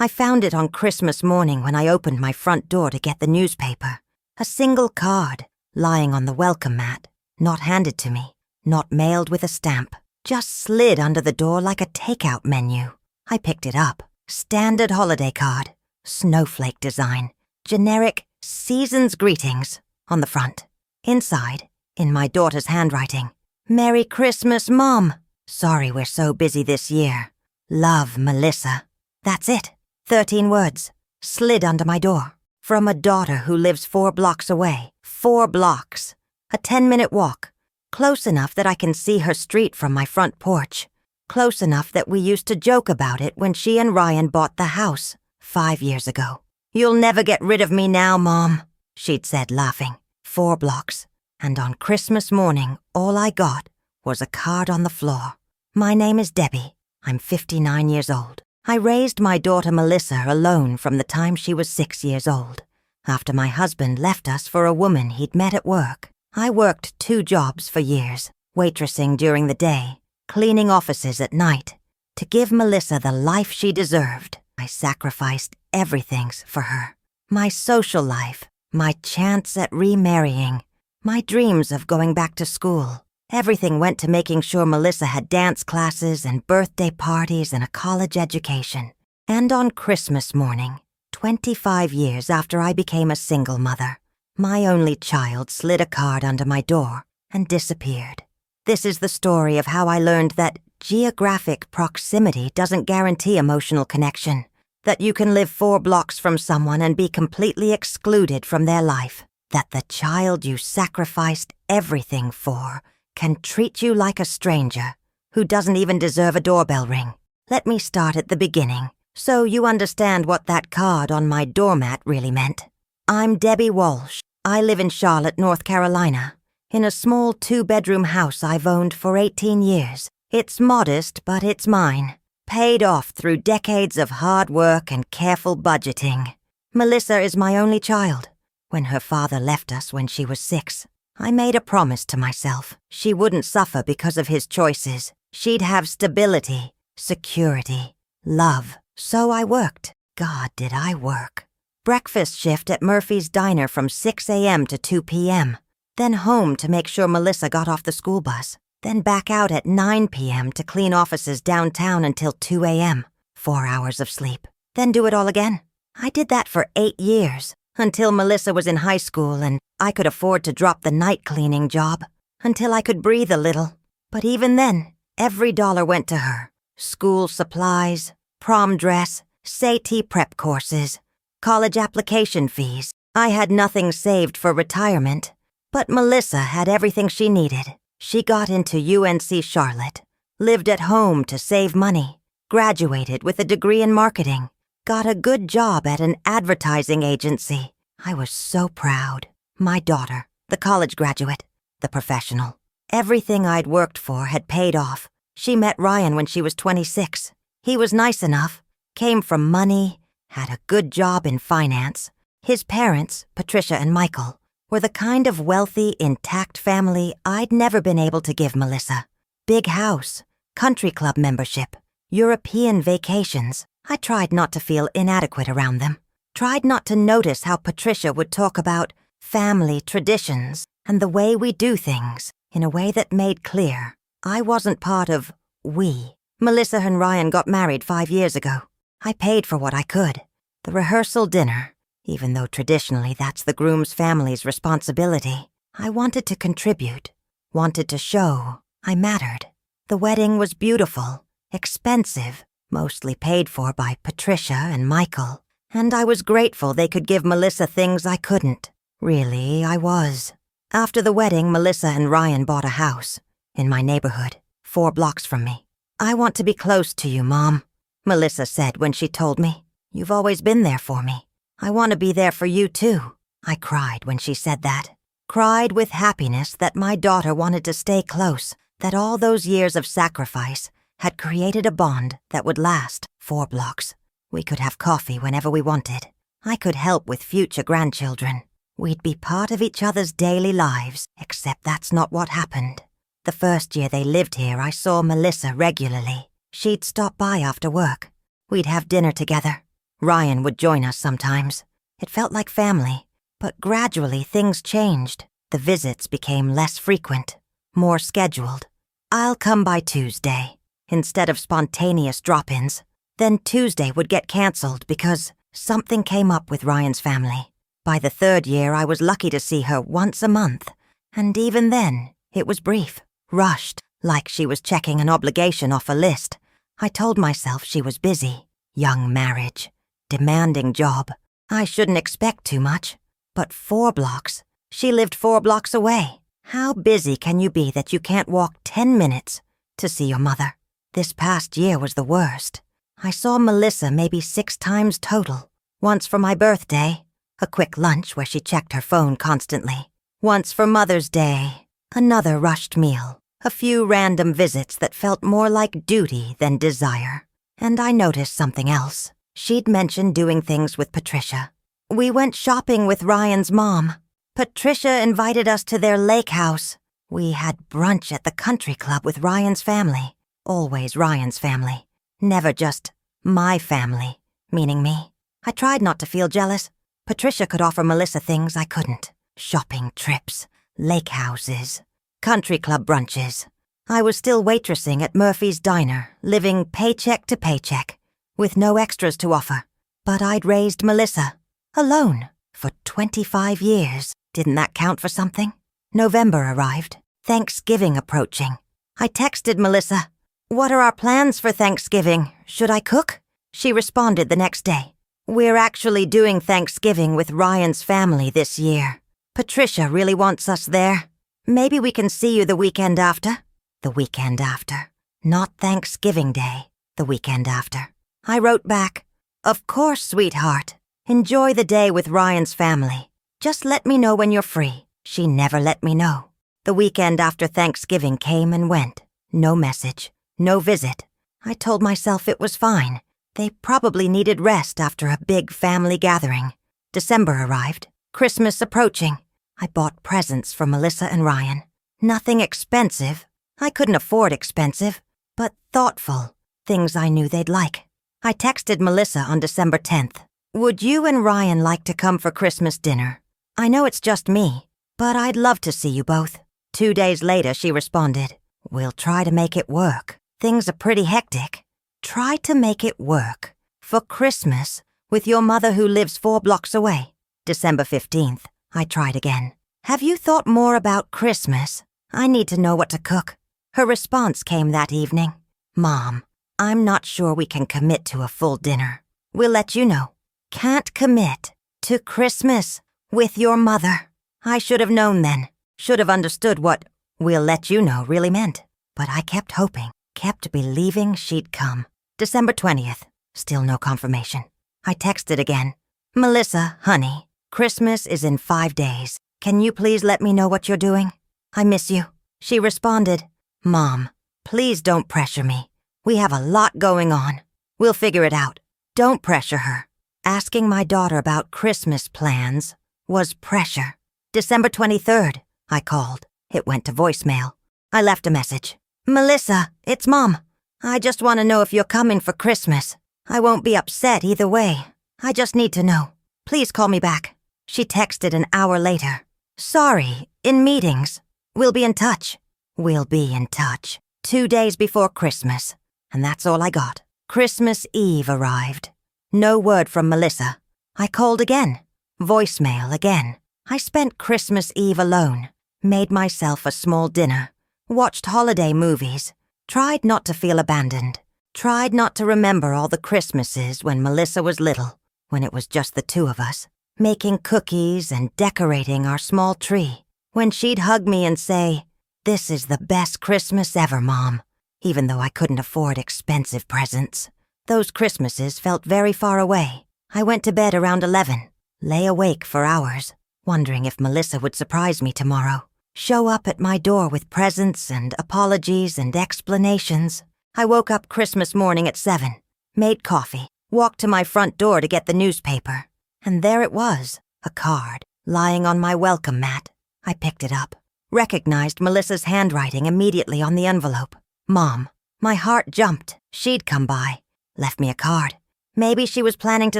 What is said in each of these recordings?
I found it on Christmas morning when I opened my front door to get the newspaper. A single card, lying on the welcome mat, not handed to me, not mailed with a stamp, just slid under the door like a takeout menu. I picked it up. Standard holiday card, snowflake design, generic season's greetings on the front. Inside, in my daughter's handwriting, "Merry Christmas, Mom. Sorry we're so busy this year. Love, Melissa." That's it. 13 words, slid under my door. From a daughter who lives 4 blocks away. 4 blocks. A 10-minute walk. Close enough that I can see her street from my front porch. Close enough that we used to joke about it when she and Ryan bought the house 5 years ago. "You'll never get rid of me now, Mom," she'd said, laughing. 4 blocks. And on Christmas morning, all I got was a card on the floor. "My name is Debbie. I'm 59 years old. I raised my daughter Melissa alone from the time she was 6 years old. After my husband left us for a woman he'd met at work, I worked 2 jobs for years, waitressing during the day, cleaning offices at night. To give Melissa the life she deserved, I sacrificed everything for her. My social life, my chance at remarrying, my dreams of going back to school. Everything went to making sure Melissa had dance classes and birthday parties and a college education. And on Christmas morning, 25 years after I became a single mother, my only child slid a card under my door and disappeared. This is the story of how I learned that geographic proximity doesn't guarantee emotional connection, that you can live 4 blocks from someone and be completely excluded from their life, that the child you sacrificed everything for can treat you like a stranger who doesn't even deserve a doorbell ring. Let me start at the beginning, so you understand what that card on my doormat really meant. I'm Debbie Walsh. I live in Charlotte, North Carolina, in a small 2-bedroom house I've owned for 18 years. It's modest, but it's mine. Paid off through decades of hard work and careful budgeting. Melissa is my only child. When her father left us when she was 6, I made a promise to myself. She wouldn't suffer because of his choices. She'd have stability, security, love. So I worked. God, did I work. Breakfast shift at Murphy's Diner from 6 a.m. to 2 p.m. Then home to make sure Melissa got off the school bus. Then back out at 9 p.m. to clean offices downtown until 2 a.m. 4 hours of sleep. Then do it all again. I did that for 8 years. Until Melissa was in high school and I could afford to drop the night cleaning job. Until I could breathe a little. But even then, every dollar went to her. School supplies, prom dress, SAT prep courses, college application fees. I had nothing saved for retirement. But Melissa had everything she needed. She got into UNC Charlotte, lived at home to save money, graduated with a degree in marketing, got a good job at an advertising agency. I was so proud. My daughter, the college graduate, the professional. Everything I'd worked for had paid off. She met Ryan when she was 26. He was nice enough, came from money, had a good job in finance. His parents, Patricia and Michael, were the kind of wealthy, intact family I'd never been able to give Melissa. Big house, country club membership, European vacations. I tried not to feel inadequate around them. Tried not to notice how Patricia would talk about family traditions and the way we do things in a way that made clear I wasn't part of we. Melissa and Ryan got married 5 years ago. I paid for what I could. The rehearsal dinner, even though traditionally that's the groom's family's responsibility. I wanted to contribute, wanted to show I mattered. The wedding was beautiful, expensive, mostly paid for by Patricia and Michael, and I was grateful they could give Melissa things I couldn't. Really, I was. After the wedding, Melissa and Ryan bought a house in my neighborhood, 4 blocks from me. "I want to be close to you, Mom," Melissa said when she told me. "You've always been there for me. I want to be there for you, too." I cried when she said that. Cried with happiness that my daughter wanted to stay close, that all those years of sacrifice had created a bond that would last 4 blocks. We could have coffee whenever we wanted. I could help with future grandchildren. We'd be part of each other's daily lives, except that's not what happened. The first year they lived here, I saw Melissa regularly. She'd stop by after work. We'd have dinner together. Ryan would join us sometimes. It felt like family, but gradually things changed. The visits became less frequent, more scheduled. "I'll come by Tuesday," instead of spontaneous drop-ins. Then Tuesday would get canceled because something came up with Ryan's family. By the 3rd year, I was lucky to see her once a month, and even then, it was brief, rushed, like she was checking an obligation off a list. I told myself she was busy. Young marriage, demanding job. I shouldn't expect too much. But 4 blocks. She lived 4 blocks away. How busy can you be that you can't walk 10 minutes to see your mother? This past year was the worst. I saw Melissa maybe 6 times total. Once for my birthday, a quick lunch where she checked her phone constantly. Once for Mother's Day, another rushed meal. A few random visits that felt more like duty than desire. And I noticed something else. She'd mentioned doing things with Patricia. We went shopping with Ryan's mom. Patricia invited us to their lake house. We had brunch at the country club with Ryan's family. Always Ryan's family. Never just my family, meaning me. I tried not to feel jealous. Patricia could offer Melissa things I couldn't. Shopping trips, lake houses, country club brunches. I was still waitressing at Murphy's Diner, living paycheck to paycheck, with no extras to offer. But I'd raised Melissa, alone, for 25 years. Didn't that count for something? November arrived, Thanksgiving approaching. I texted Melissa, "What are our plans for Thanksgiving? Should I cook?" She responded the next day, "We're actually doing Thanksgiving with Ryan's family this year. Patricia really wants us there. Maybe we can see you the weekend after." The weekend after. Not Thanksgiving Day, the weekend after. I wrote back, "Of course, sweetheart. Enjoy the day with Ryan's family. Just let me know when you're free." She never let me know. The weekend after Thanksgiving came and went. No message, no visit. I told myself it was fine. They probably needed rest after a big family gathering. December arrived, Christmas approaching. I bought presents for Melissa and Ryan. Nothing expensive. I couldn't afford expensive, but thoughtful. Things I knew they'd like. I texted Melissa on December 10th. "Would you and Ryan like to come for Christmas dinner? I know it's just me, but I'd love to see you both." 2 days later, she responded, "We'll try to make it work. Things are pretty hectic. Try to make it work. For Christmas, with your mother who lives 4 blocks away." December 15th, I tried again. "Have you thought more about Christmas? I need to know what to cook." Her response came that evening. "Mom, I'm not sure we can commit to a full dinner. We'll let you know." Can't commit to Christmas with your mother. I should have known then. Should have understood what "we'll let you know" really meant. But I kept hoping, kept believing she'd come. December 20th, still no confirmation. I texted again. "Melissa, honey, Christmas is in 5 days. Can you please let me know what you're doing? I miss you." She responded, "Mom, please don't pressure me. We have a lot going on. We'll figure it out. Don't pressure her." Asking my daughter about Christmas plans was pressure. December 23rd, I called. It went to voicemail. I left a message. "Melissa, it's Mom. I just want to know if you're coming for Christmas. I won't be upset either way. I just need to know. Please call me back." She texted an hour later. "Sorry, in meetings. We'll be in touch." We'll be in touch. 2 days before Christmas. And that's all I got. Christmas Eve arrived. No word from Melissa. I called again. Voicemail again. I spent Christmas Eve alone. Made myself a small dinner. Watched holiday movies. Tried not to feel abandoned. Tried not to remember all the Christmases when Melissa was little, when it was just the 2 of us, making cookies and decorating our small tree. When she'd hug me and say, "This is the best Christmas ever, Mom," even though I couldn't afford expensive presents. Those Christmases felt very far away. I went to bed around 11, lay awake for hours, wondering if Melissa would surprise me tomorrow. Show up at my door with presents and apologies and explanations. I woke up Christmas morning at 7, made coffee, walked to my front door to get the newspaper. And there it was, a card, lying on my welcome mat. I picked it up, recognized Melissa's handwriting immediately on the envelope. "Mom." My heart jumped. She'd come by, left me a card. Maybe she was planning to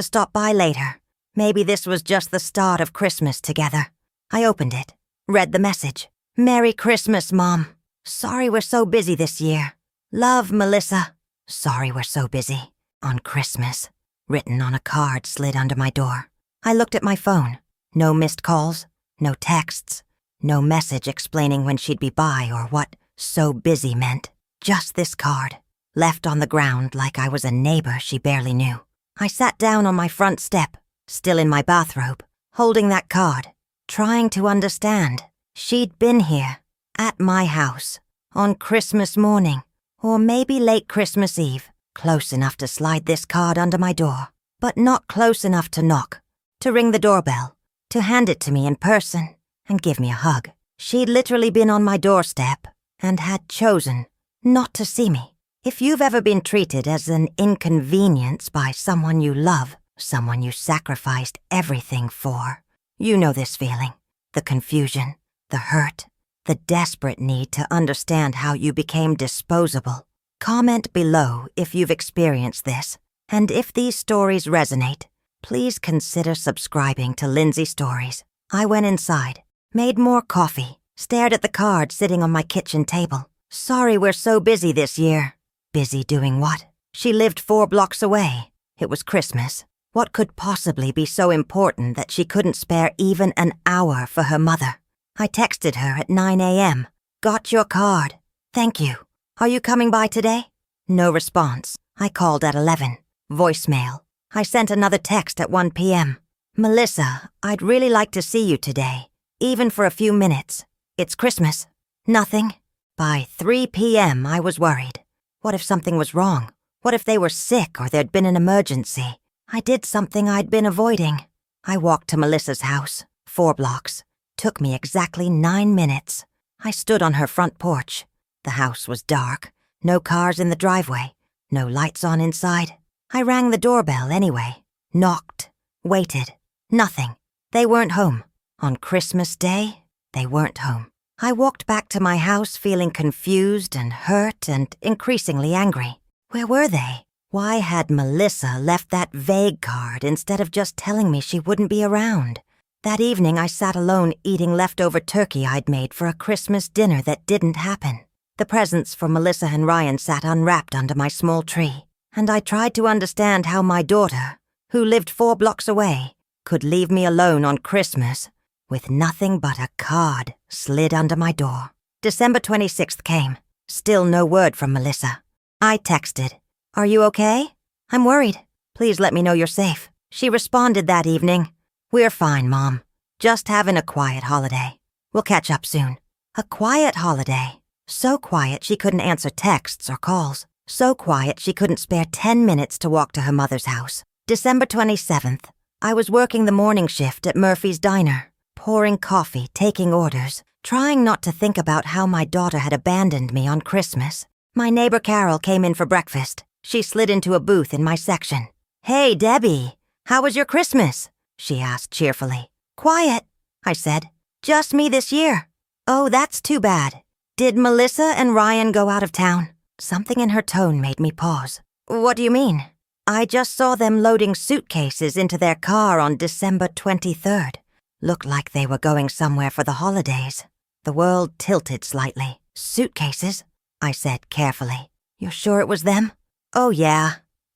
stop by later. Maybe this was just the start of Christmas together. I opened it, read the message. Merry Christmas, Mom. Sorry we're so busy this year. Love, Melissa. Sorry we're so busy. On Christmas. Written on a card slid under my door. I looked at my phone. No missed calls, no texts, no message explaining when she'd be by or what so busy meant. Just this card, left on the ground like I was a neighbor she barely knew. I sat down on my front step, still in my bathrobe, holding that card, trying to understand. She'd been here, at my house, on Christmas morning, or maybe late Christmas Eve, close enough to slide this card under my door, but not close enough to knock, to ring the doorbell, to hand it to me in person, and give me a hug. She'd literally been on my doorstep and had chosen not to see me. If you've ever been treated as an inconvenience by someone you love, someone you sacrificed everything for, you know this feeling. The confusion, the hurt, the desperate need to understand how you became disposable. Comment below if you've experienced this, and if these stories resonate, please consider subscribing to Lindsay Stories. I went inside, made more coffee, stared at the card sitting on my kitchen table. Sorry we're so busy this year. Busy doing what? She lived 4 blocks away. It was Christmas. What could possibly be so important that she couldn't spare even an hour for her mother? I texted her at 9 a.m. Got your card. Thank you. Are you coming by today? No response. I called at 11. Voicemail. I sent another text at 1 p.m. Melissa, I'd really like to see you today, even for a few minutes. It's Christmas. Nothing. By 3 p.m. I was worried. What if something was wrong? What if they were sick or there'd been an emergency? I did something I'd been avoiding. I walked to Melissa's house, 4 blocks. Took me exactly 9 minutes. I stood on her front porch. The house was dark, no cars in the driveway, no lights on inside. I rang the doorbell anyway, knocked, waited. Nothing. They weren't home. On Christmas Day, they weren't home. I walked back to my house feeling confused and hurt and increasingly angry. Where were they? Why had Melissa left that vague card instead of just telling me she wouldn't be around? That evening I sat alone eating leftover turkey I'd made for a Christmas dinner that didn't happen. The presents for Melissa and Ryan sat unwrapped under my small tree, and I tried to understand how my daughter, who lived 4 blocks away, could leave me alone on Christmas with nothing but a card slid under my door. December 26th came. Still no word from Melissa. I texted, "Are you okay? I'm worried. Please let me know you're safe." She responded that evening, "We're fine, Mom. Just having a quiet holiday. We'll catch up soon." A quiet holiday. So quiet she couldn't answer texts or calls. So quiet she couldn't spare 10 minutes to walk to her mother's house. December 27th. I was working the morning shift at Murphy's Diner, pouring coffee, taking orders, trying not to think about how my daughter had abandoned me on Christmas. My neighbor Carol came in for breakfast. She slid into a booth in my section. "Hey, Debbie, how was your Christmas?" she asked cheerfully. "Quiet," I said. "Just me this year." "Oh, that's too bad. Did Melissa and Ryan go out of town?" Something in her tone made me pause. "What do you mean?" "I just saw them loading suitcases into their car on December 23rd. Looked like they were going somewhere for the holidays." The world tilted slightly. "Suitcases?" I said carefully. "You're sure it was them?" "Oh yeah,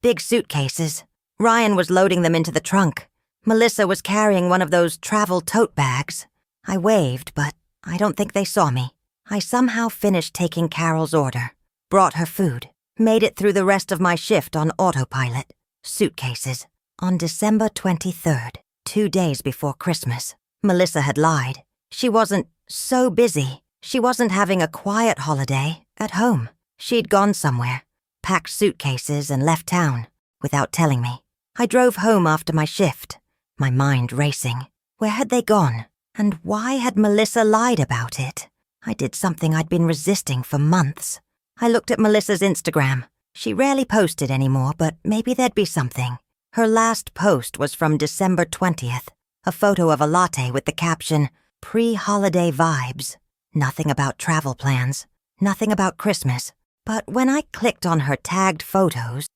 big suitcases. Ryan was loading them into the trunk. Melissa was carrying one of those travel tote bags." I waved, but I don't think they saw me. I somehow finished taking Carol's order, brought her food, made it through the rest of my shift on autopilot. Suitcases. On December 23rd, 2 days before Christmas, Melissa had lied. She wasn't so busy. She wasn't having a quiet holiday at home. She'd gone somewhere, packed suitcases and left town without telling me. I drove home after my shift, my mind racing. Where had they gone? And why had Melissa lied about it? I did something I'd been resisting for months. I looked at Melissa's Instagram. She rarely posted anymore, but maybe there'd be something. Her last post was from December 20th, a photo of a latte with the caption, "Pre-holiday vibes." Nothing about travel plans. Nothing about Christmas. But when I clicked on her tagged photos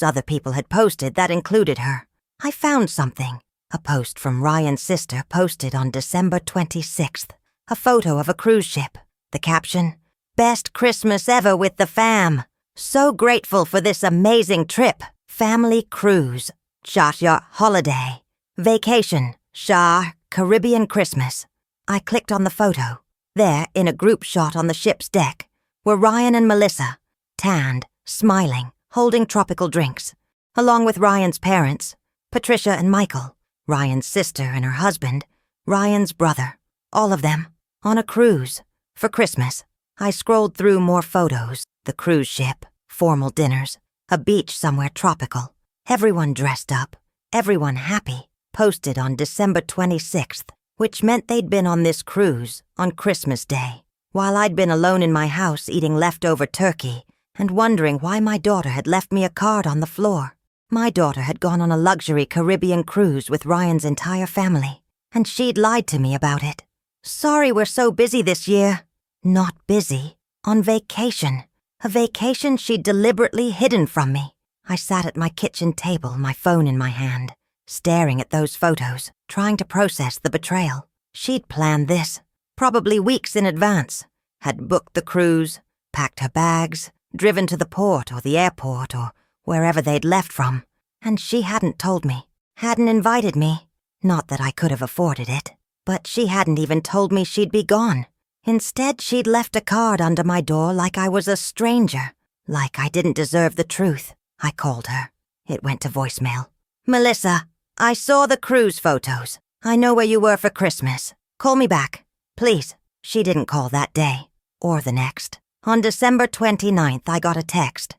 other people had posted that included her, I found something. A post from Ryan's sister posted on December 26th. A photo of a cruise ship. The caption, "Best Christmas ever with the fam. So grateful for this amazing trip. Family cruise. Shah holiday. Vacation. Shah Caribbean Christmas." I clicked on the photo. There, in a group shot on the ship's deck, were Ryan and Melissa, tanned, smiling, holding tropical drinks, along with Ryan's parents, Patricia and Michael, Ryan's sister and her husband, Ryan's brother, all of them, on a cruise, for Christmas. I scrolled through more photos, the cruise ship, formal dinners, a beach somewhere tropical, everyone dressed up, everyone happy, posted on December 26th, which meant they'd been on this cruise on Christmas Day, while I'd been alone in my house eating leftover turkey and wondering why my daughter had left me a card on the floor. My daughter had gone on a luxury Caribbean cruise with Ryan's entire family, and she'd lied to me about it. "Sorry we're so busy this year." Not busy. On vacation. A vacation she'd deliberately hidden from me. I sat at my kitchen table, my phone in my hand, staring at those photos, trying to process the betrayal. She'd planned this, probably weeks in advance, had booked the cruise, packed her bags, driven to the port or the airport or wherever they'd left from, and she hadn't told me, hadn't invited me. Not that I could have afforded it, but she hadn't even told me she'd be gone. Instead, she'd left a card under my door like I was a stranger, like I didn't deserve the truth. I called her. It went to voicemail. "Melissa, I saw the cruise photos. I know where you were for Christmas. Call me back, please." She didn't call that day, or the next. On December 29th, I got a text.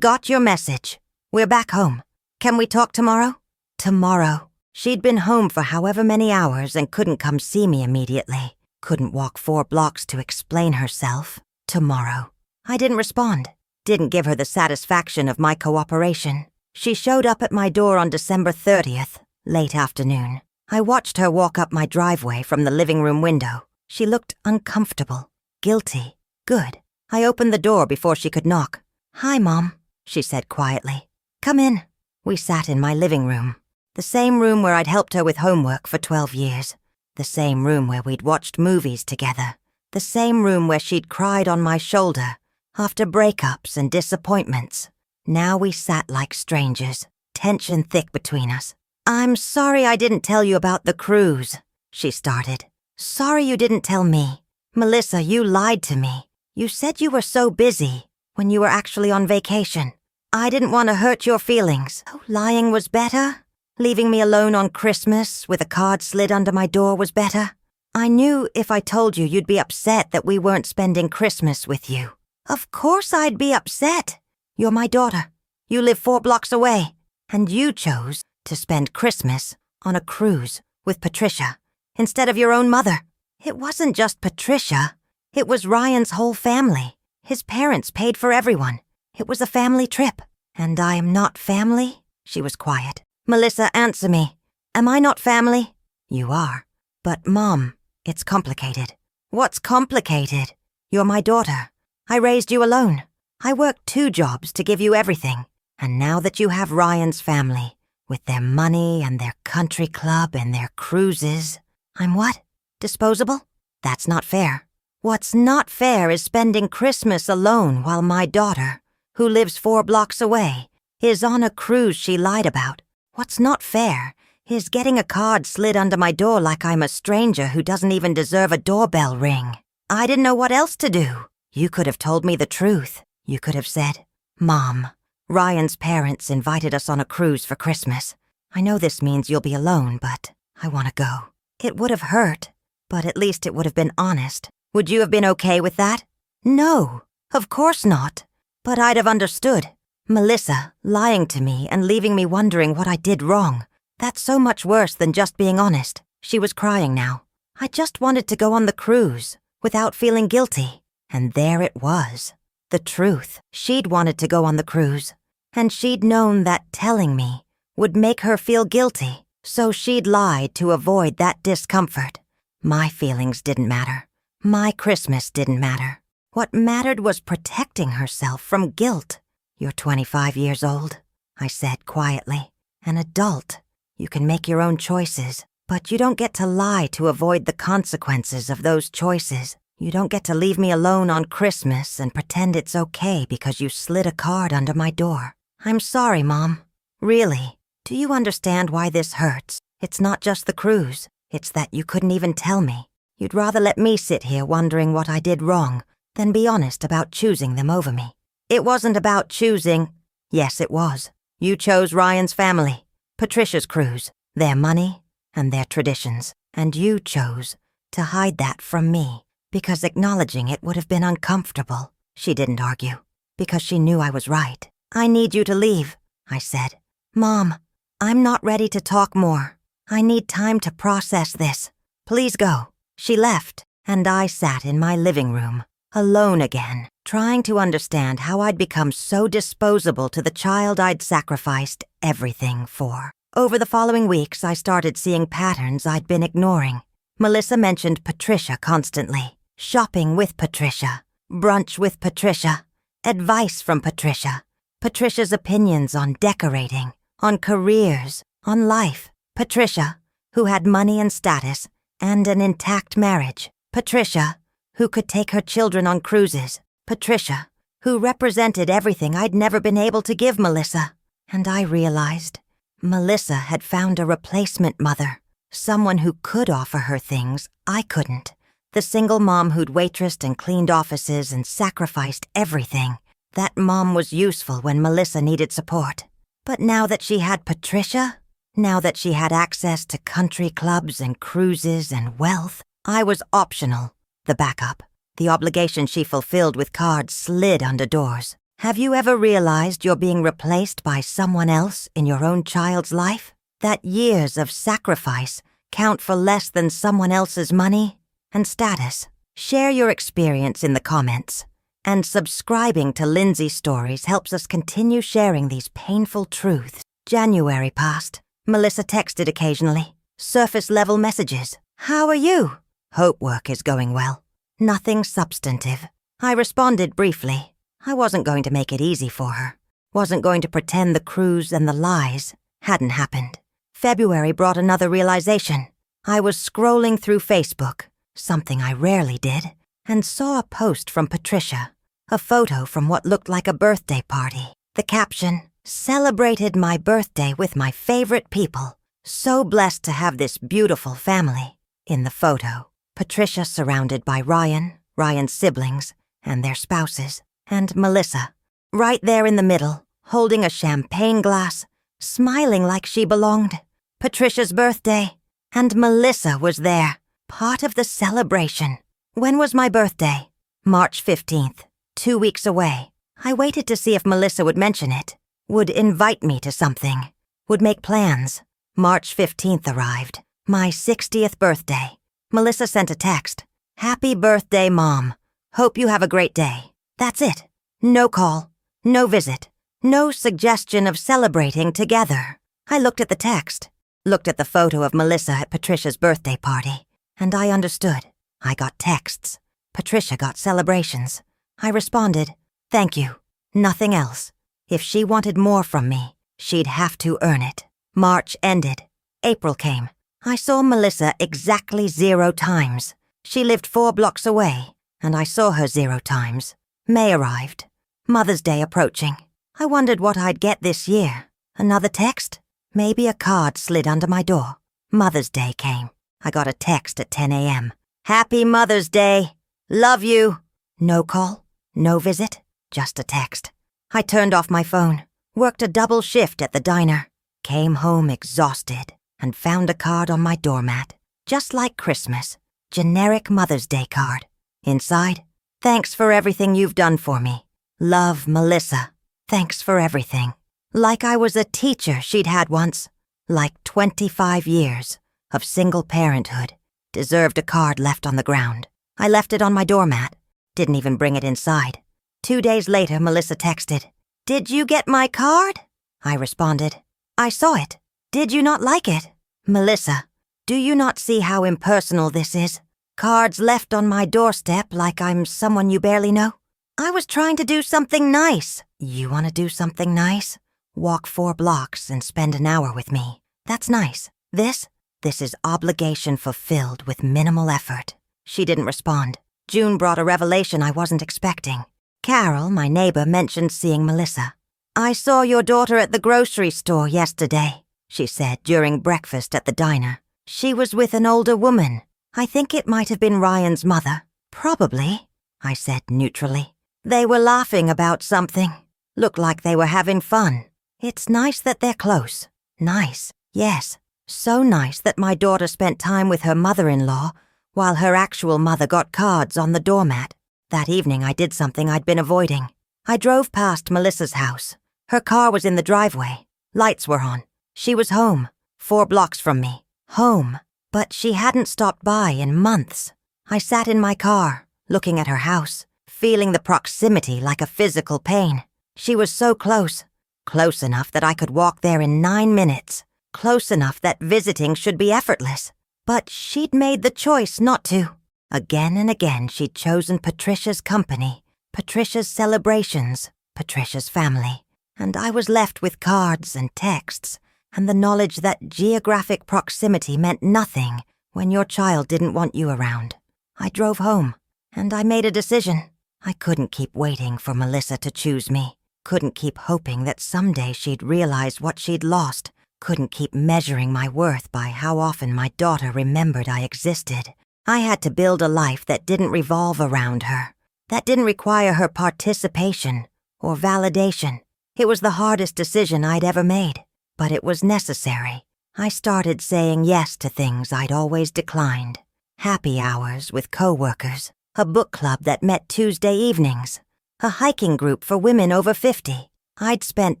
"Got your message. We're back home. Can we talk tomorrow?" Tomorrow. She'd been home for however many hours and couldn't come see me immediately. Couldn't walk 4 blocks to explain herself. Tomorrow. I didn't respond. Didn't give her the satisfaction of my cooperation. She showed up at my door on December 30th, late afternoon. I watched her walk up my driveway from the living room window. She looked uncomfortable, guilty. Good. I opened the door before she could knock. "Hi, Mom," she said quietly. "Come in." We sat in my living room. The same room where I'd helped her with homework for 12 years. The same room where we'd watched movies together. The same room where she'd cried on my shoulder after breakups and disappointments. Now we sat like strangers, tension thick between us. "I'm sorry I didn't tell you about the cruise," she started. "Sorry you didn't tell me. Melissa, you lied to me. You said you were so busy when you were actually on vacation. I didn't want to hurt your feelings. Oh, lying was better? Leaving me alone on Christmas with a card slid under my door was better? I knew if I told you you'd be upset that we weren't spending Christmas with you. Of course I'd be upset. You're my daughter. You live 4 blocks away. And you chose to spend Christmas on a cruise with Patricia instead of your own mother. It wasn't just Patricia. It was Ryan's whole family. His parents paid for everyone. It was a family trip. And I am not family?" She was quiet. "Melissa, answer me. Am I not family?" "You are. But, Mom, it's complicated." "What's complicated? You're my daughter. I raised you alone. I worked 2 jobs to give you everything. And now that you have Ryan's family, with their money and their country club and their cruises, I'm what? Disposable? That's not fair. What's not fair is spending Christmas alone while my daughter, who lives 4 blocks away, is on a cruise she lied about. What's not fair is getting a card slid under my door like I'm a stranger who doesn't even deserve a doorbell ring. I didn't know what else to do. You could have told me the truth. You could have said, 'Mom, Ryan's parents invited us on a cruise for Christmas. I know this means you'll be alone, but I want to go.' It would have hurt, but at least it would have been honest. Would you have been okay with that? No, of course not. But I'd have understood. Melissa lying to me and leaving me wondering what I did wrong. That's so much worse than just being honest. She was crying now. I just wanted to go on the cruise without feeling guilty. And there it was. The truth. She'd wanted to go on the cruise. And she'd known that telling me would make her feel guilty. So she'd lied to avoid that discomfort. My feelings didn't matter. My Christmas didn't matter. What mattered was protecting herself from guilt. "You're 25 years old," I said quietly. "An adult. You can make your own choices, but you don't get to lie to avoid the consequences of those choices. You don't get to leave me alone on Christmas and pretend it's okay because you slid a card under my door. I'm sorry, Mom. Really. Do you understand why this hurts? It's not just the cruise. It's that you couldn't even tell me. You'd rather let me sit here wondering what I did wrong than be honest about choosing them over me. It wasn't about choosing. Yes, it was. You chose Ryan's family, Patricia's cruise, their money, and their traditions. And you chose to hide that from me because acknowledging it would have been uncomfortable." She didn't argue, because she knew I was right. "I need you to leave," I said. "Mom, I'm not ready to talk more. I need time to process this. Please go." She left, and I sat in my living room, alone again, trying to understand how I'd become so disposable to the child I'd sacrificed everything for. Over the following weeks, I started seeing patterns I'd been ignoring. Melissa mentioned Patricia constantly. Shopping with Patricia, brunch with Patricia, advice from Patricia, Patricia's opinions on decorating, on careers, on life. Patricia, who had money and status, and an intact marriage. Patricia, who could take her children on cruises. Patricia, who represented everything I'd never been able to give Melissa. And I realized Melissa had found a replacement mother, someone who could offer her things I couldn't. The single mom who'd waitressed and cleaned offices and sacrificed everything. That mom was useful when Melissa needed support. But now that she had Patricia, now that she had access to country clubs and cruises and wealth, I was optional. The backup, the obligation she fulfilled with cards slid under doors. Have you ever realized you're being replaced by someone else in your own child's life? That years of sacrifice count for less than someone else's money and status? Share your experience in the comments. And subscribing to Lindsay Stories helps us continue sharing these painful truths. January passed. Melissa texted occasionally. Surface-level messages. "How are you?" "Hope work is going well." Nothing substantive. I responded briefly. I wasn't going to make it easy for her. Wasn't going to pretend the cruise and the lies hadn't happened. February brought another realization. I was scrolling through Facebook, something I rarely did, and saw a post from Patricia, a photo from what looked like a birthday party. The caption, "Celebrated my birthday with my favorite people. So blessed to have this beautiful family." In the photo, Patricia surrounded by Ryan, Ryan's siblings, and their spouses, and Melissa, right there in the middle, holding a champagne glass, smiling like she belonged. Patricia's birthday, and Melissa was there, part of the celebration. When was my birthday? March 15th, 2 weeks away. I waited to see if Melissa would mention it, would invite me to something, would make plans. March 15th arrived, my 60th birthday. Melissa sent a text. "Happy birthday, Mom. Hope you have a great day." That's it. No call, no visit, no suggestion of celebrating together. I looked at the text, looked at the photo of Melissa at Patricia's birthday party, and I understood. I got texts. Patricia got celebrations. I responded, "Thank you. Nothing else." If she wanted more from me, she'd have to earn it. March ended. April came. I saw Melissa exactly 0 times. She lived 4 blocks away, and I saw her 0 times. May arrived. Mother's Day approaching. I wondered what I'd get this year. Another text? Maybe a card slid under my door. Mother's Day came. I got a text at 10 a.m. "Happy Mother's Day. Love you." No call, no visit, just a text. I turned off my phone, worked a double shift at the diner, came home exhausted, and found a card on my doormat. Just like Christmas. Generic Mother's Day card. Inside, "Thanks for everything you've done for me. Love, Melissa. Thanks for everything." Like I was a teacher she'd had once. Like 25 years of single parenthood. Deserved a card left on the ground. I left it on my doormat. Didn't even bring it inside. 2 days later, Melissa texted, "Did you get my card?" I responded, "I saw it. Did you not like it?" "Melissa, do you not see how impersonal this is? Cards left on my doorstep like I'm someone you barely know. I was trying to do something nice. You want to do something nice? Walk 4 blocks and spend an hour with me. That's nice. This is obligation fulfilled with minimal effort. She didn't respond. June brought a revelation I wasn't expecting. Carol, my neighbor, mentioned seeing Melissa. "I saw your daughter at the grocery store yesterday," she said during breakfast at the diner. "She was with an older woman. I think it might have been Ryan's mother." "Probably," I said neutrally. "They were laughing about something. Looked like they were having fun. It's nice that they're close." Nice, yes. So nice that my daughter spent time with her mother-in-law while her actual mother got cards on the doormat. That evening I did something I'd been avoiding. I drove past Melissa's house. Her car was in the driveway. Lights were on. She was home, 4 blocks from me. Home. But she hadn't stopped by in months. I sat in my car, looking at her house, feeling the proximity like a physical pain. She was so close. Close enough that I could walk there in 9 minutes. Close enough that visiting should be effortless. But she'd made the choice not to. Again and again she'd chosen Patricia's company, Patricia's celebrations, Patricia's family. And I was left with cards and texts, and the knowledge that geographic proximity meant nothing when your child didn't want you around. I drove home, and I made a decision. I couldn't keep waiting for Melissa to choose me. Couldn't keep hoping that someday she'd realize what she'd lost. Couldn't keep measuring my worth by how often my daughter remembered I existed. I had to build a life that didn't revolve around her, that didn't require her participation or validation. It was the hardest decision I'd ever made, but it was necessary. I started saying yes to things I'd always declined. Happy hours with coworkers, a book club that met Tuesday evenings, a hiking group for women over 50. I'd spent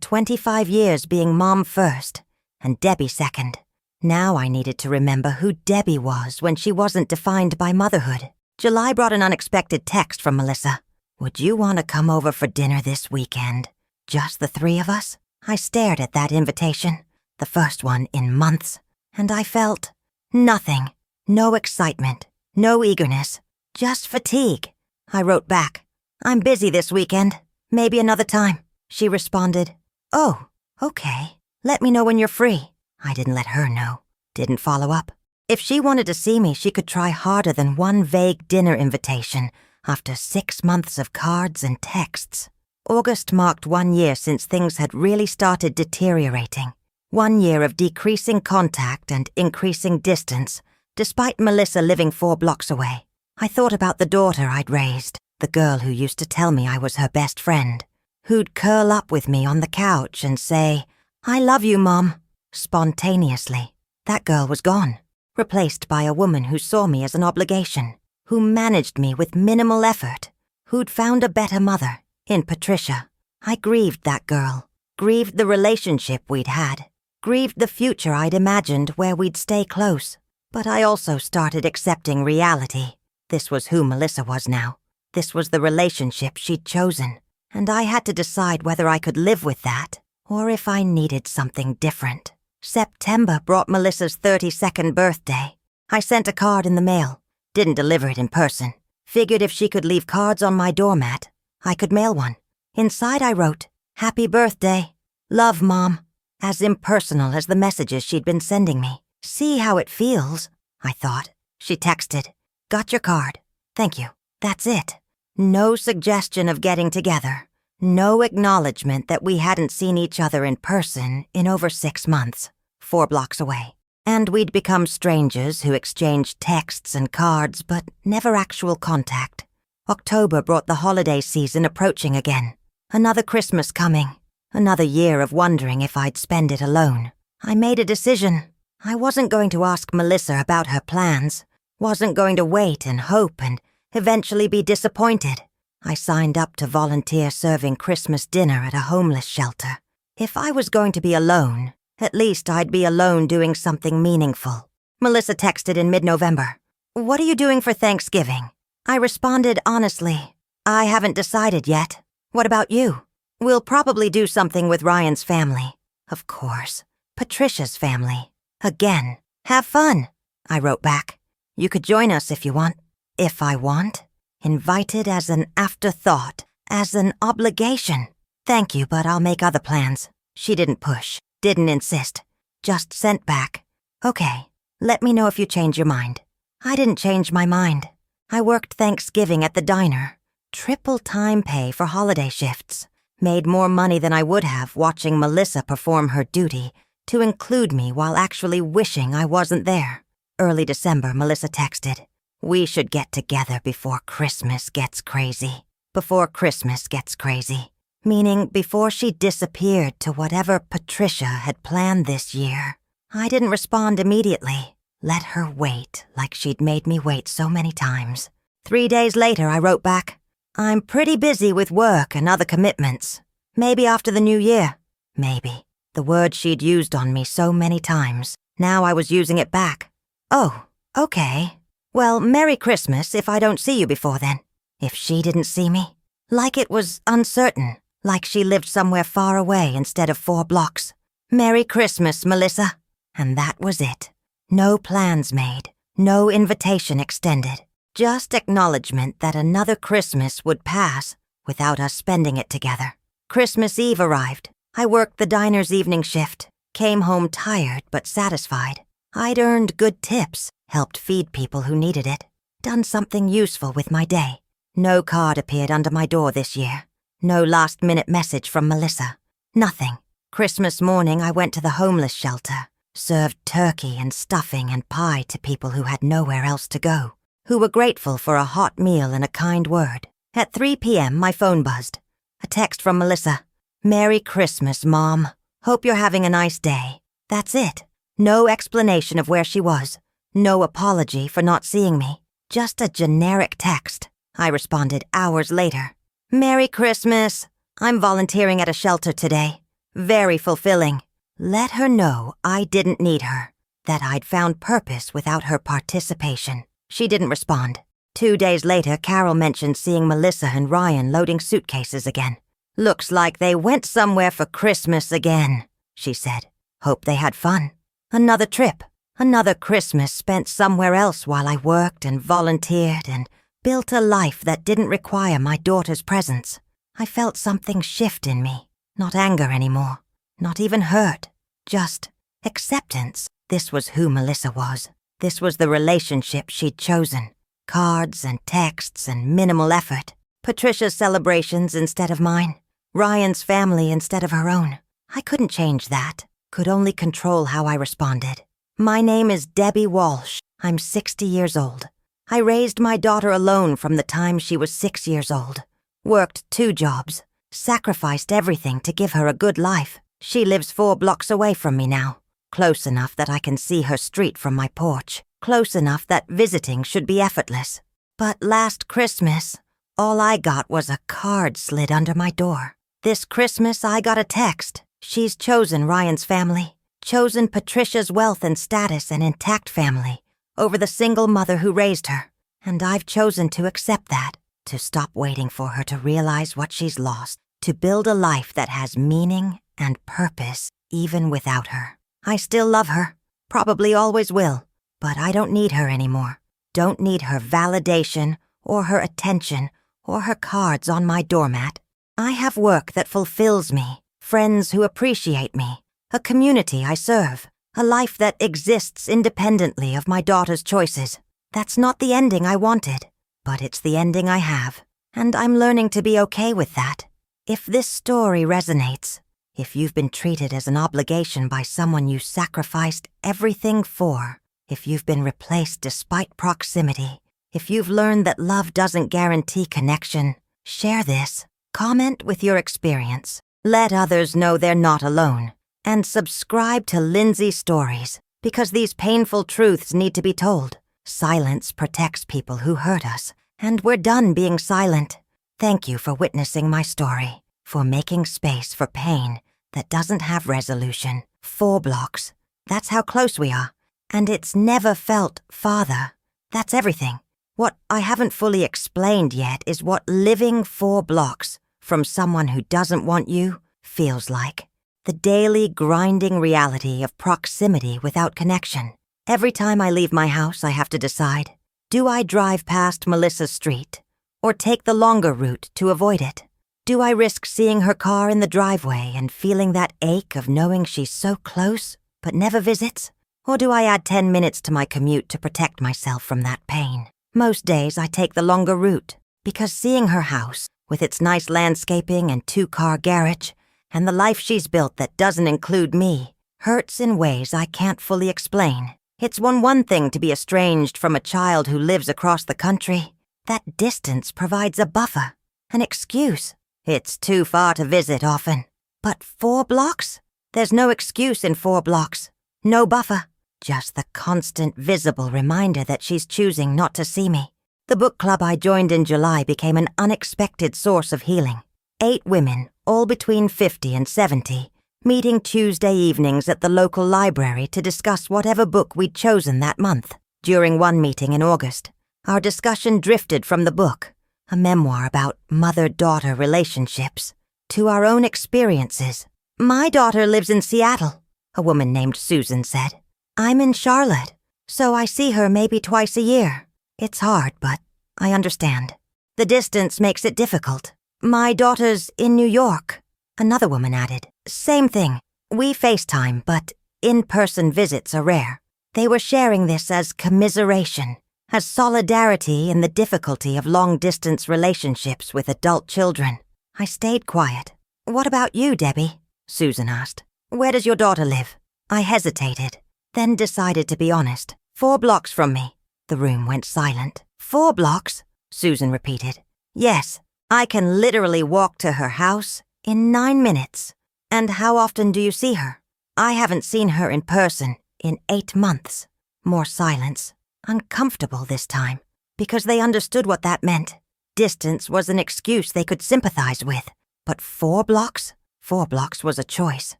25 years being mom first, and Debbie second. Now I needed to remember who Debbie was when she wasn't defined by motherhood. July brought an unexpected text from Melissa. "Would you want to come over for dinner this weekend? Just the 3 of us?" I stared at that invitation, the first one in months, and I felt nothing. No excitement, no eagerness, just fatigue. I wrote back, "I'm busy this weekend. Maybe another time." She responded, "Oh, okay. Let me know when you're free." I didn't let her know. Didn't follow up. If she wanted to see me, she could try harder than one vague dinner invitation after 6 months of cards and texts. August marked 1 year since things had really started deteriorating. 1 year of decreasing contact and increasing distance, despite Melissa living 4 blocks away. I thought about the daughter I'd raised, the girl who used to tell me I was her best friend, who'd curl up with me on the couch and say, "I love you, Mom," spontaneously. That girl was gone, replaced by a woman who saw me as an obligation, who managed me with minimal effort, who'd found a better mother in Patricia. I grieved that girl, grieved the relationship we'd had, grieved the future I'd imagined where we'd stay close. But I also started accepting reality. This was who Melissa was now. This was the relationship she'd chosen, and I had to decide whether I could live with that or if I needed something different. September brought Melissa's 32nd birthday. I sent a card in the mail. Didn't deliver it in person. Figured if she could leave cards on my doormat, I could mail one. Inside I wrote, "Happy birthday. Love, Mom." As impersonal as the messages she'd been sending me. "See how it feels," I thought. She texted, "Got your card. Thank you." That's it. No suggestion of getting together. No acknowledgement that we hadn't seen each other in person in over 6 months, 4 blocks away. And we'd become strangers who exchanged texts and cards, but never actual contact. October brought the holiday season approaching again. Another Christmas coming. Another year of wondering if I'd spend it alone. I made a decision. I wasn't going to ask Melissa about her plans. Wasn't going to wait and hope and eventually be disappointed. I signed up to volunteer serving Christmas dinner at a homeless shelter. If I was going to be alone, at least I'd be alone doing something meaningful. Melissa texted in mid-November, "What are you doing for Thanksgiving?" I responded honestly, "I haven't decided yet. What about you?" "We'll probably do something with Ryan's family." Of course. Patricia's family. Again. "Have fun," I wrote back. "You could join us if you want." if I want. Invited as an afterthought, as an obligation. Thank you, but I'll make other plans. She didn't push, didn't insist. Just sent back. Okay, let me know if you change your mind. I didn't change my mind. I worked Thanksgiving at the diner. Triple time pay for holiday shifts. Made more money than I would have watching Melissa perform her duty to include me while actually wishing I wasn't there. Early December, Melissa texted, "We should get together before Christmas gets crazy." Before Christmas gets crazy. Meaning before she disappeared to whatever Patricia had planned this year. I didn't respond immediately. Let her wait like she'd made me wait so many times. 3 days later, I wrote back, "I'm pretty busy with work and other commitments. Maybe after the new year." Maybe. The word she'd used on me so many times. Now I was using it back. "Oh, okay. Well, Merry Christmas if I don't see you before then." If she didn't see me. Like it was uncertain. Like she lived somewhere far away instead of 4 blocks. "Merry Christmas, Melissa." And that was it. No plans made. No invitation extended. Just acknowledgement that another Christmas would pass without us spending it together. Christmas Eve arrived. I worked the diner's evening shift. Came home tired but satisfied. I'd earned good tips, helped feed people who needed it. Done something useful with my day. No card appeared under my door this year. No last-minute message from Melissa. Nothing. Christmas morning, I went to the homeless shelter. Served turkey and stuffing and pie to people who had nowhere else to go. Who were grateful for a hot meal and a kind word. At 3 p.m., my phone buzzed. A text from Melissa. "Merry Christmas, Mom. Hope you're having a nice day." That's it. No explanation of where she was. No apology for not seeing me. Just a generic text. I responded hours later. "Merry Christmas. I'm volunteering at a shelter today. Very fulfilling." Let her know I didn't need her. That I'd found purpose without her participation. She didn't respond. 2 days later, Carol mentioned seeing Melissa and Ryan loading suitcases again. "Looks like they went somewhere for Christmas again," she said. "Hope they had fun. Another trip. Another Christmas spent somewhere else while I worked and volunteered and built a life that didn't require my daughter's presence." I felt something shift in me. Not anger anymore. Not even hurt. Just acceptance. This was who Melissa was. This was the relationship she'd chosen. Cards and texts and minimal effort. Patricia's celebrations instead of mine. Ryan's family instead of her own. I couldn't change that. Could only control how I responded. My name is Debbie Walsh. I'm 60 years old. I raised my daughter alone from the time she was 6 years old. Worked 2 jobs. Sacrificed everything to give her a good life. She lives 4 blocks away from me now. Close enough that I can see her street from my porch. Close enough that visiting should be effortless. But last Christmas, all I got was a card slid under my door. This Christmas, I got a text. She's chosen Ryan's family. Chosen Patricia's wealth and status and intact family over the single mother who raised her. And I've chosen to accept that. To stop waiting for her to realize what she's lost. To build a life that has meaning and purpose even without her. I still love her. Probably always will. But I don't need her anymore. Don't need her validation or her attention or her cards on my doormat. I have work that fulfills me, friends who appreciate me, a community I serve, a life that exists independently of my daughter's choices. That's not the ending I wanted, but it's the ending I have, and I'm learning to be okay with that. If this story resonates, if you've been treated as an obligation by someone you sacrificed everything for, if you've been replaced despite proximity, if you've learned that love doesn't guarantee connection, share this. Comment with your experience. Let others know they're not alone. And subscribe to Lindsay Stories, because these painful truths need to be told. Silence protects people who hurt us, and we're done being silent. Thank you for witnessing my story, for making space for pain that doesn't have resolution. 4 blocks. That's how close we are. And it's never felt farther. That's everything. What I haven't fully explained yet is what living 4 blocks from someone who doesn't want you feels like. The daily grinding reality of proximity without connection. Every time I leave my house, I have to decide, Do I drive past Melissa's street, or take the longer route to avoid it? Do I risk seeing her car in the driveway and feeling that ache of knowing she's so close but never visits? Or do I add 10 minutes to my commute to protect myself from that pain? Most days I take the longer route, because seeing her house, with its nice landscaping and 2-car garage, and the life she's built that doesn't include me, hurts in ways I can't fully explain. It's one thing to be estranged from a child who lives across the country. That distance provides a buffer, an excuse. It's too far to visit often. But 4 blocks? There's no excuse in 4 blocks. No buffer. Just the constant visible reminder that she's choosing not to see me. The book club I joined in July became an unexpected source of healing. 8 women, all between 50 and 70, meeting Tuesday evenings at the local library to discuss whatever book we'd chosen that month. During one meeting in August, our discussion drifted from the book, a memoir about mother-daughter relationships, to our own experiences. "My daughter lives in Seattle," a woman named Susan said. "I'm in Charlotte, so I see her maybe twice a year. It's hard, but I understand. The distance makes it difficult. My daughter's in New York," another woman added. "Same thing. We FaceTime, but in-person visits are rare." They were sharing this as commiseration, as solidarity in the difficulty of long-distance relationships with adult children. I stayed quiet. "What about you, Debbie?" Susan asked. "Where does your daughter live?" I hesitated, then decided to be honest. 4 blocks from me." The room went silent. 4 blocks? Susan repeated. "Yes, I can literally walk to her house in 9 minutes. And how often do you see her?" "I haven't seen her in person in 8 months." More silence. Uncomfortable this time, because they understood what that meant. Distance was an excuse they could sympathize with. But 4 blocks? 4 blocks was a choice.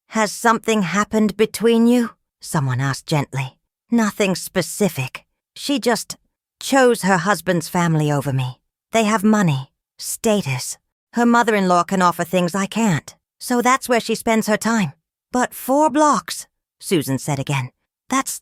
"Has something happened between you?" someone asked gently. "Nothing specific. She just chose her husband's family over me. They have money, status. Her mother-in-law can offer things I can't. So that's where she spends her time." "But 4 blocks," Susan said again. That's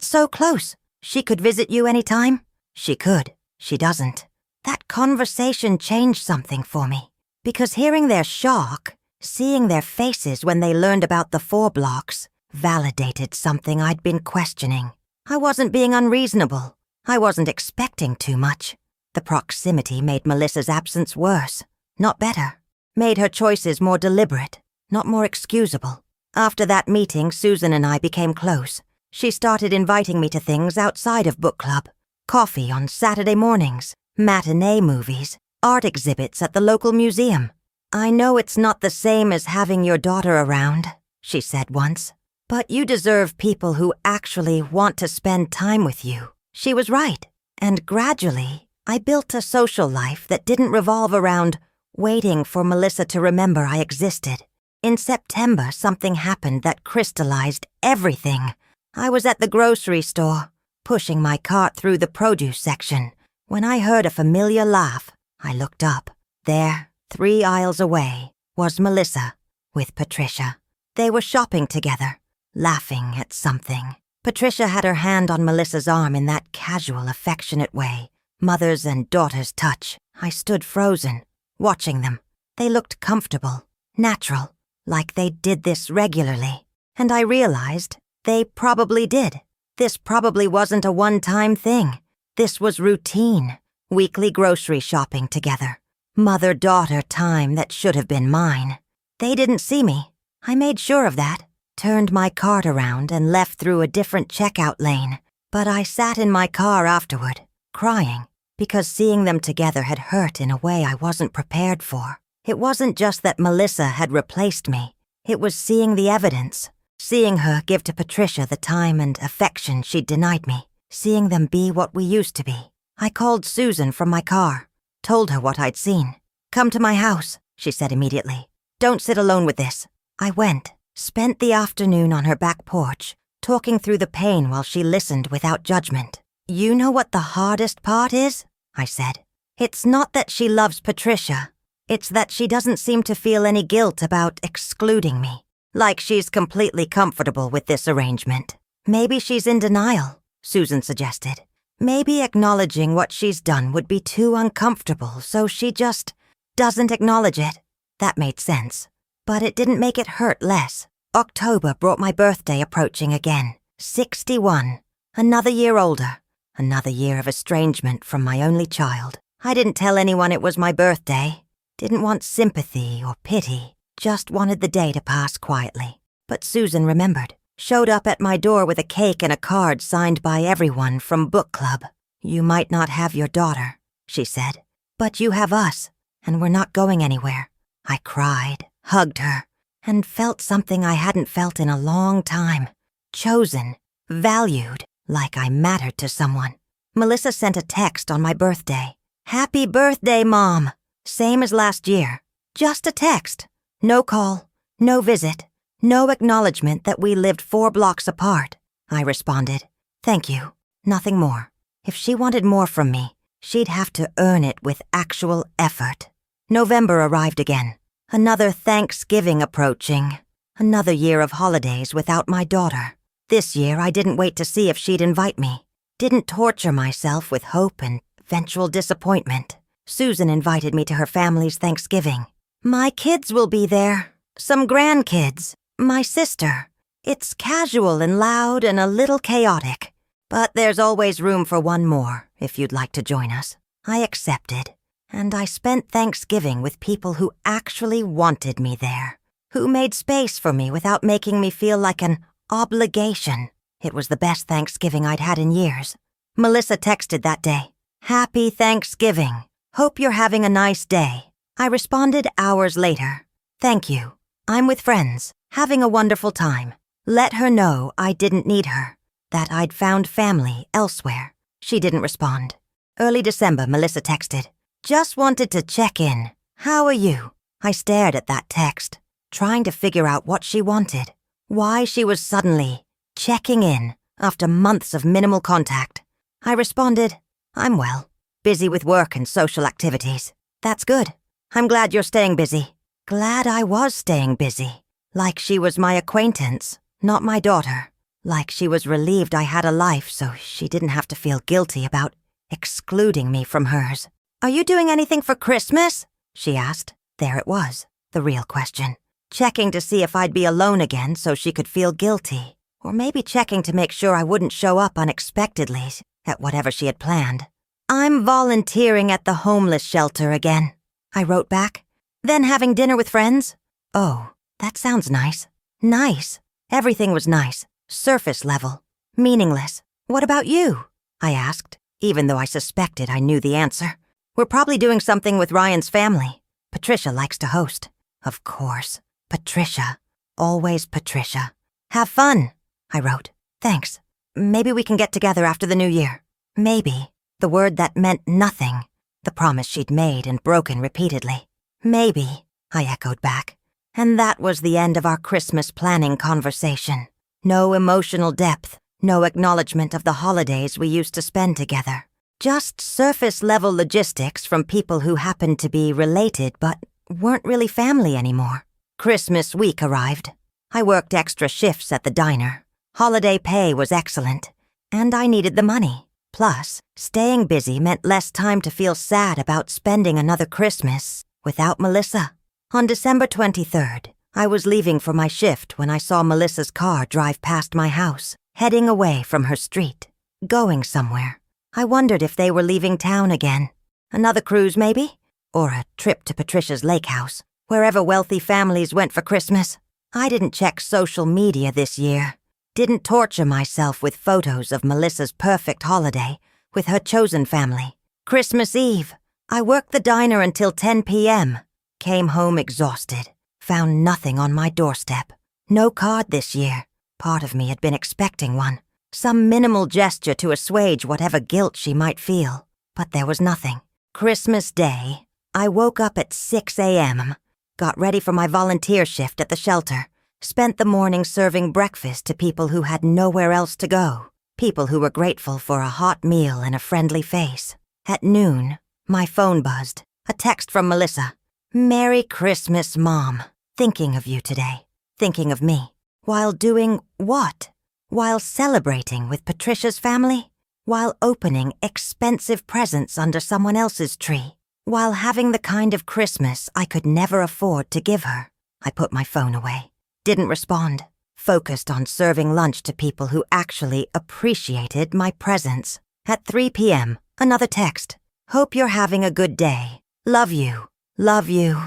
so close. She could visit you any time?" "She could. She doesn't." That conversation changed something for me, because hearing their shock, seeing their faces when they learned about the 4 blocks, validated something I'd been questioning. I wasn't being unreasonable. I wasn't expecting too much. The proximity made Melissa's absence worse, not better. Made her choices more deliberate, not more excusable. After that meeting, Susan and I became close. She started inviting me to things outside of book club. Coffee on Saturday mornings, matinee movies, art exhibits at the local museum. "I know it's not the same as having your daughter around," she said once, "but you deserve people who actually want to spend time with you." She was right, and gradually, I built a social life that didn't revolve around waiting for Melissa to remember I existed. In September, something happened that crystallized everything. I was at the grocery store, pushing my cart through the produce section, when I heard a familiar laugh. I looked up. There, 3 aisles away, was Melissa with Patricia. They were shopping together, laughing at something. Patricia had her hand on Melissa's arm in that casual, affectionate way. Mothers and daughters touch. I stood frozen, watching them. They looked comfortable, natural, like they did this regularly. And I realized they probably did. This probably wasn't a one-time thing. This was routine. Weekly grocery shopping together. Mother-daughter time that should have been mine. They didn't see me. I made sure of that. Turned my cart around and left through a different checkout lane. But I sat in my car afterward, crying, because seeing them together had hurt in a way I wasn't prepared for. It wasn't just that Melissa had replaced me. It was seeing the evidence. Seeing her give to Patricia the time and affection she'd denied me. Seeing them be what we used to be. I called Susan from my car. Told her what I'd seen. "Come to my house," she said immediately. "Don't sit alone with this." I went. Spent the afternoon on her back porch, talking through the pain while she listened without judgment. "You know what the hardest part is?" I said. "It's not that she loves Patricia. It's that she doesn't seem to feel any guilt about excluding me. Like she's completely comfortable with this arrangement. Maybe she's in denial," Susan suggested. maybe acknowledging what she's done would be too uncomfortable, so she just doesn't acknowledge it. That made sense. But it didn't make it hurt less. October brought my birthday approaching again. 61. Another year older. Another year of estrangement from my only child. I didn't tell anyone it was my birthday. Didn't want sympathy or pity. Just wanted the day to pass quietly. But Susan remembered. Showed up at my door with a cake and a card signed by everyone from book club. "You might not have your daughter," she said, "but you have us, and we're not going anywhere." I cried, hugged her, and felt something I hadn't felt in a long time. Chosen, valued, like I mattered to someone. Melissa sent a text on my birthday. "Happy birthday, Mom." Same as last year. Just a text. No call, no visit, no acknowledgement that we lived 4 blocks apart. I responded, "Thank you. Nothing more." If she wanted more from me, she'd have to earn it with actual effort. November arrived again. Another Thanksgiving approaching. Another year of holidays without my daughter. This year, I didn't wait to see if she'd invite me. Didn't torture myself with hope and eventual disappointment. Susan invited me to her family's Thanksgiving. My kids will be there. Some grandkids. My sister. It's casual and loud and a little chaotic. But there's always room for one more, if you'd like to join us. I accepted. And I spent Thanksgiving with people who actually wanted me there. Who made space for me without making me feel like an obligation. It was the best Thanksgiving I'd had in years. Melissa texted that day. "Happy Thanksgiving. Hope you're having a nice day." I responded hours later. "Thank you. I'm with friends, having a wonderful time." Let her know I didn't need her, that I'd found family elsewhere. She didn't respond. Early December, Melissa texted. "Just wanted to check in. How are you?" I stared at that text, trying to figure out what she wanted. Why she was suddenly checking in after months of minimal contact. I responded, "I'm well. Busy with work and social activities." "That's good. I'm glad you're staying busy." Glad I was staying busy. Like she was my acquaintance, not my daughter. Like she was relieved I had a life so she didn't have to feel guilty about excluding me from hers. "Are you doing anything for Christmas?" she asked. There it was, the real question. Checking to see if I'd be alone again so she could feel guilty. Or maybe checking to make sure I wouldn't show up unexpectedly at whatever she had planned. "I'm volunteering at the homeless shelter again," I wrote back. "Then having dinner with friends?" "Oh, that sounds nice." Nice. Everything was nice. Surface level. Meaningless. "What about you?" I asked, even though I suspected I knew the answer. "We're probably doing something with Ryan's family. Patricia likes to host." Of course. Patricia. Always Patricia. "Have fun," I wrote. "Thanks. Maybe we can get together after the new year." Maybe. The word that meant nothing. The promise she'd made and broken repeatedly. "Maybe," I echoed back. And that was the end of our Christmas planning conversation. No emotional depth, no acknowledgement of the holidays we used to spend together. Just surface-level logistics from people who happened to be related but weren't really family anymore. Christmas week arrived. I worked extra shifts at the diner. Holiday pay was excellent, and I needed the money. Plus, staying busy meant less time to feel sad about spending another Christmas without Melissa. On December 23rd, I was leaving for my shift when I saw Melissa's car drive past my house, heading away from her street, going somewhere. I wondered if they were leaving town again. Another cruise, maybe? Or a trip to Patricia's lake house, wherever wealthy families went for Christmas. I didn't check social media this year. Didn't torture myself with photos of Melissa's perfect holiday with her chosen family. Christmas Eve, I worked the diner until 10 p.m. Came home exhausted. Found nothing on my doorstep. No card this year. Part of me had been expecting one. Some minimal gesture to assuage whatever guilt she might feel. But there was nothing. Christmas Day, I woke up at 6 a.m., got ready for my volunteer shift at the shelter, spent the morning serving breakfast to people who had nowhere else to go, people who were grateful for a hot meal and a friendly face. At noon, my phone buzzed. A text from Melissa. "Merry Christmas, Mom. Thinking of you today. Thinking of me. While doing what? While celebrating with Patricia's family? while opening expensive presents under someone else's tree, while having the kind of Christmas I could never afford to give her. I put my phone away, didn't respond, focused on serving lunch to people who actually appreciated my presence. At 3 p.m., another text. Hope you're having a good day. Love you. Love you.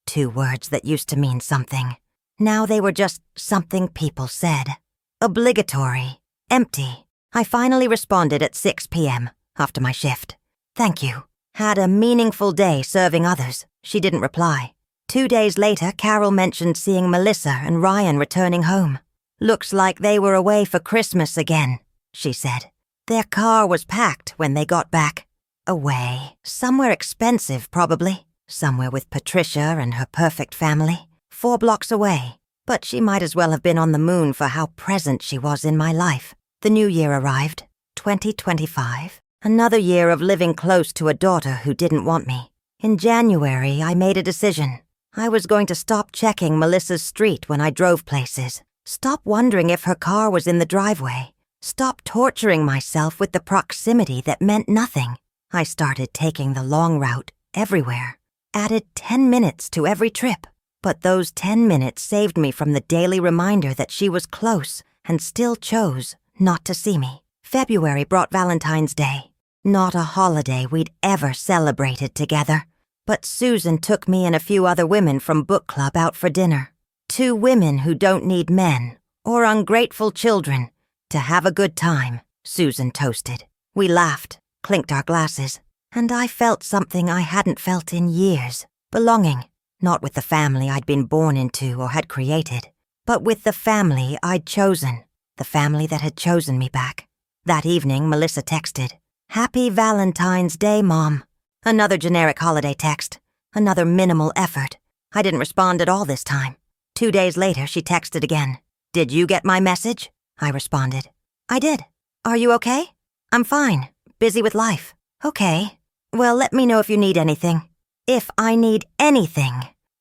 2 words that used to mean something. Now they were just something people said. Obligatory. Empty. I finally responded at 6 p.m. after my shift. Thank you. Had a meaningful day serving others. She didn't reply. 2 days later, Carol mentioned seeing Melissa and Ryan returning home. Looks like they were away for Christmas again, she said. Their car was packed when they got back. Away. Somewhere expensive, probably. Somewhere with Patricia and her perfect family. 4 blocks away. But she might as well have been on the moon for how present she was in my life. The new year arrived. 2025. Another year of living close to a daughter who didn't want me. In January, I made a decision. I was going to stop checking Melissa's street when I drove places. Stop wondering if her car was in the driveway. Stop torturing myself with the proximity that meant nothing. I started taking the long route everywhere. Added 10 minutes to every trip. But those 10 minutes saved me from the daily reminder that she was close and still chose not to see me. February brought Valentine's Day. Not a holiday we'd ever celebrated together. But Susan took me and a few other women from book club out for dinner. 2 women who don't need men or ungrateful children to have a good time, Susan toasted. We laughed, clinked our glasses, and I felt something I hadn't felt in years. Belonging, not with the family I'd been born into or had created, but with the family I'd chosen, the family that had chosen me back. That evening, Melissa texted, "Happy Valentine's Day, Mom." Another generic holiday text, another minimal effort. I didn't respond at all this time. 2 days later, she texted again. "Did you get my message?" I responded. "I did. Are you okay?" "I'm fine. Busy with life." "Okay. Well, let me know if you need anything." If I need anything.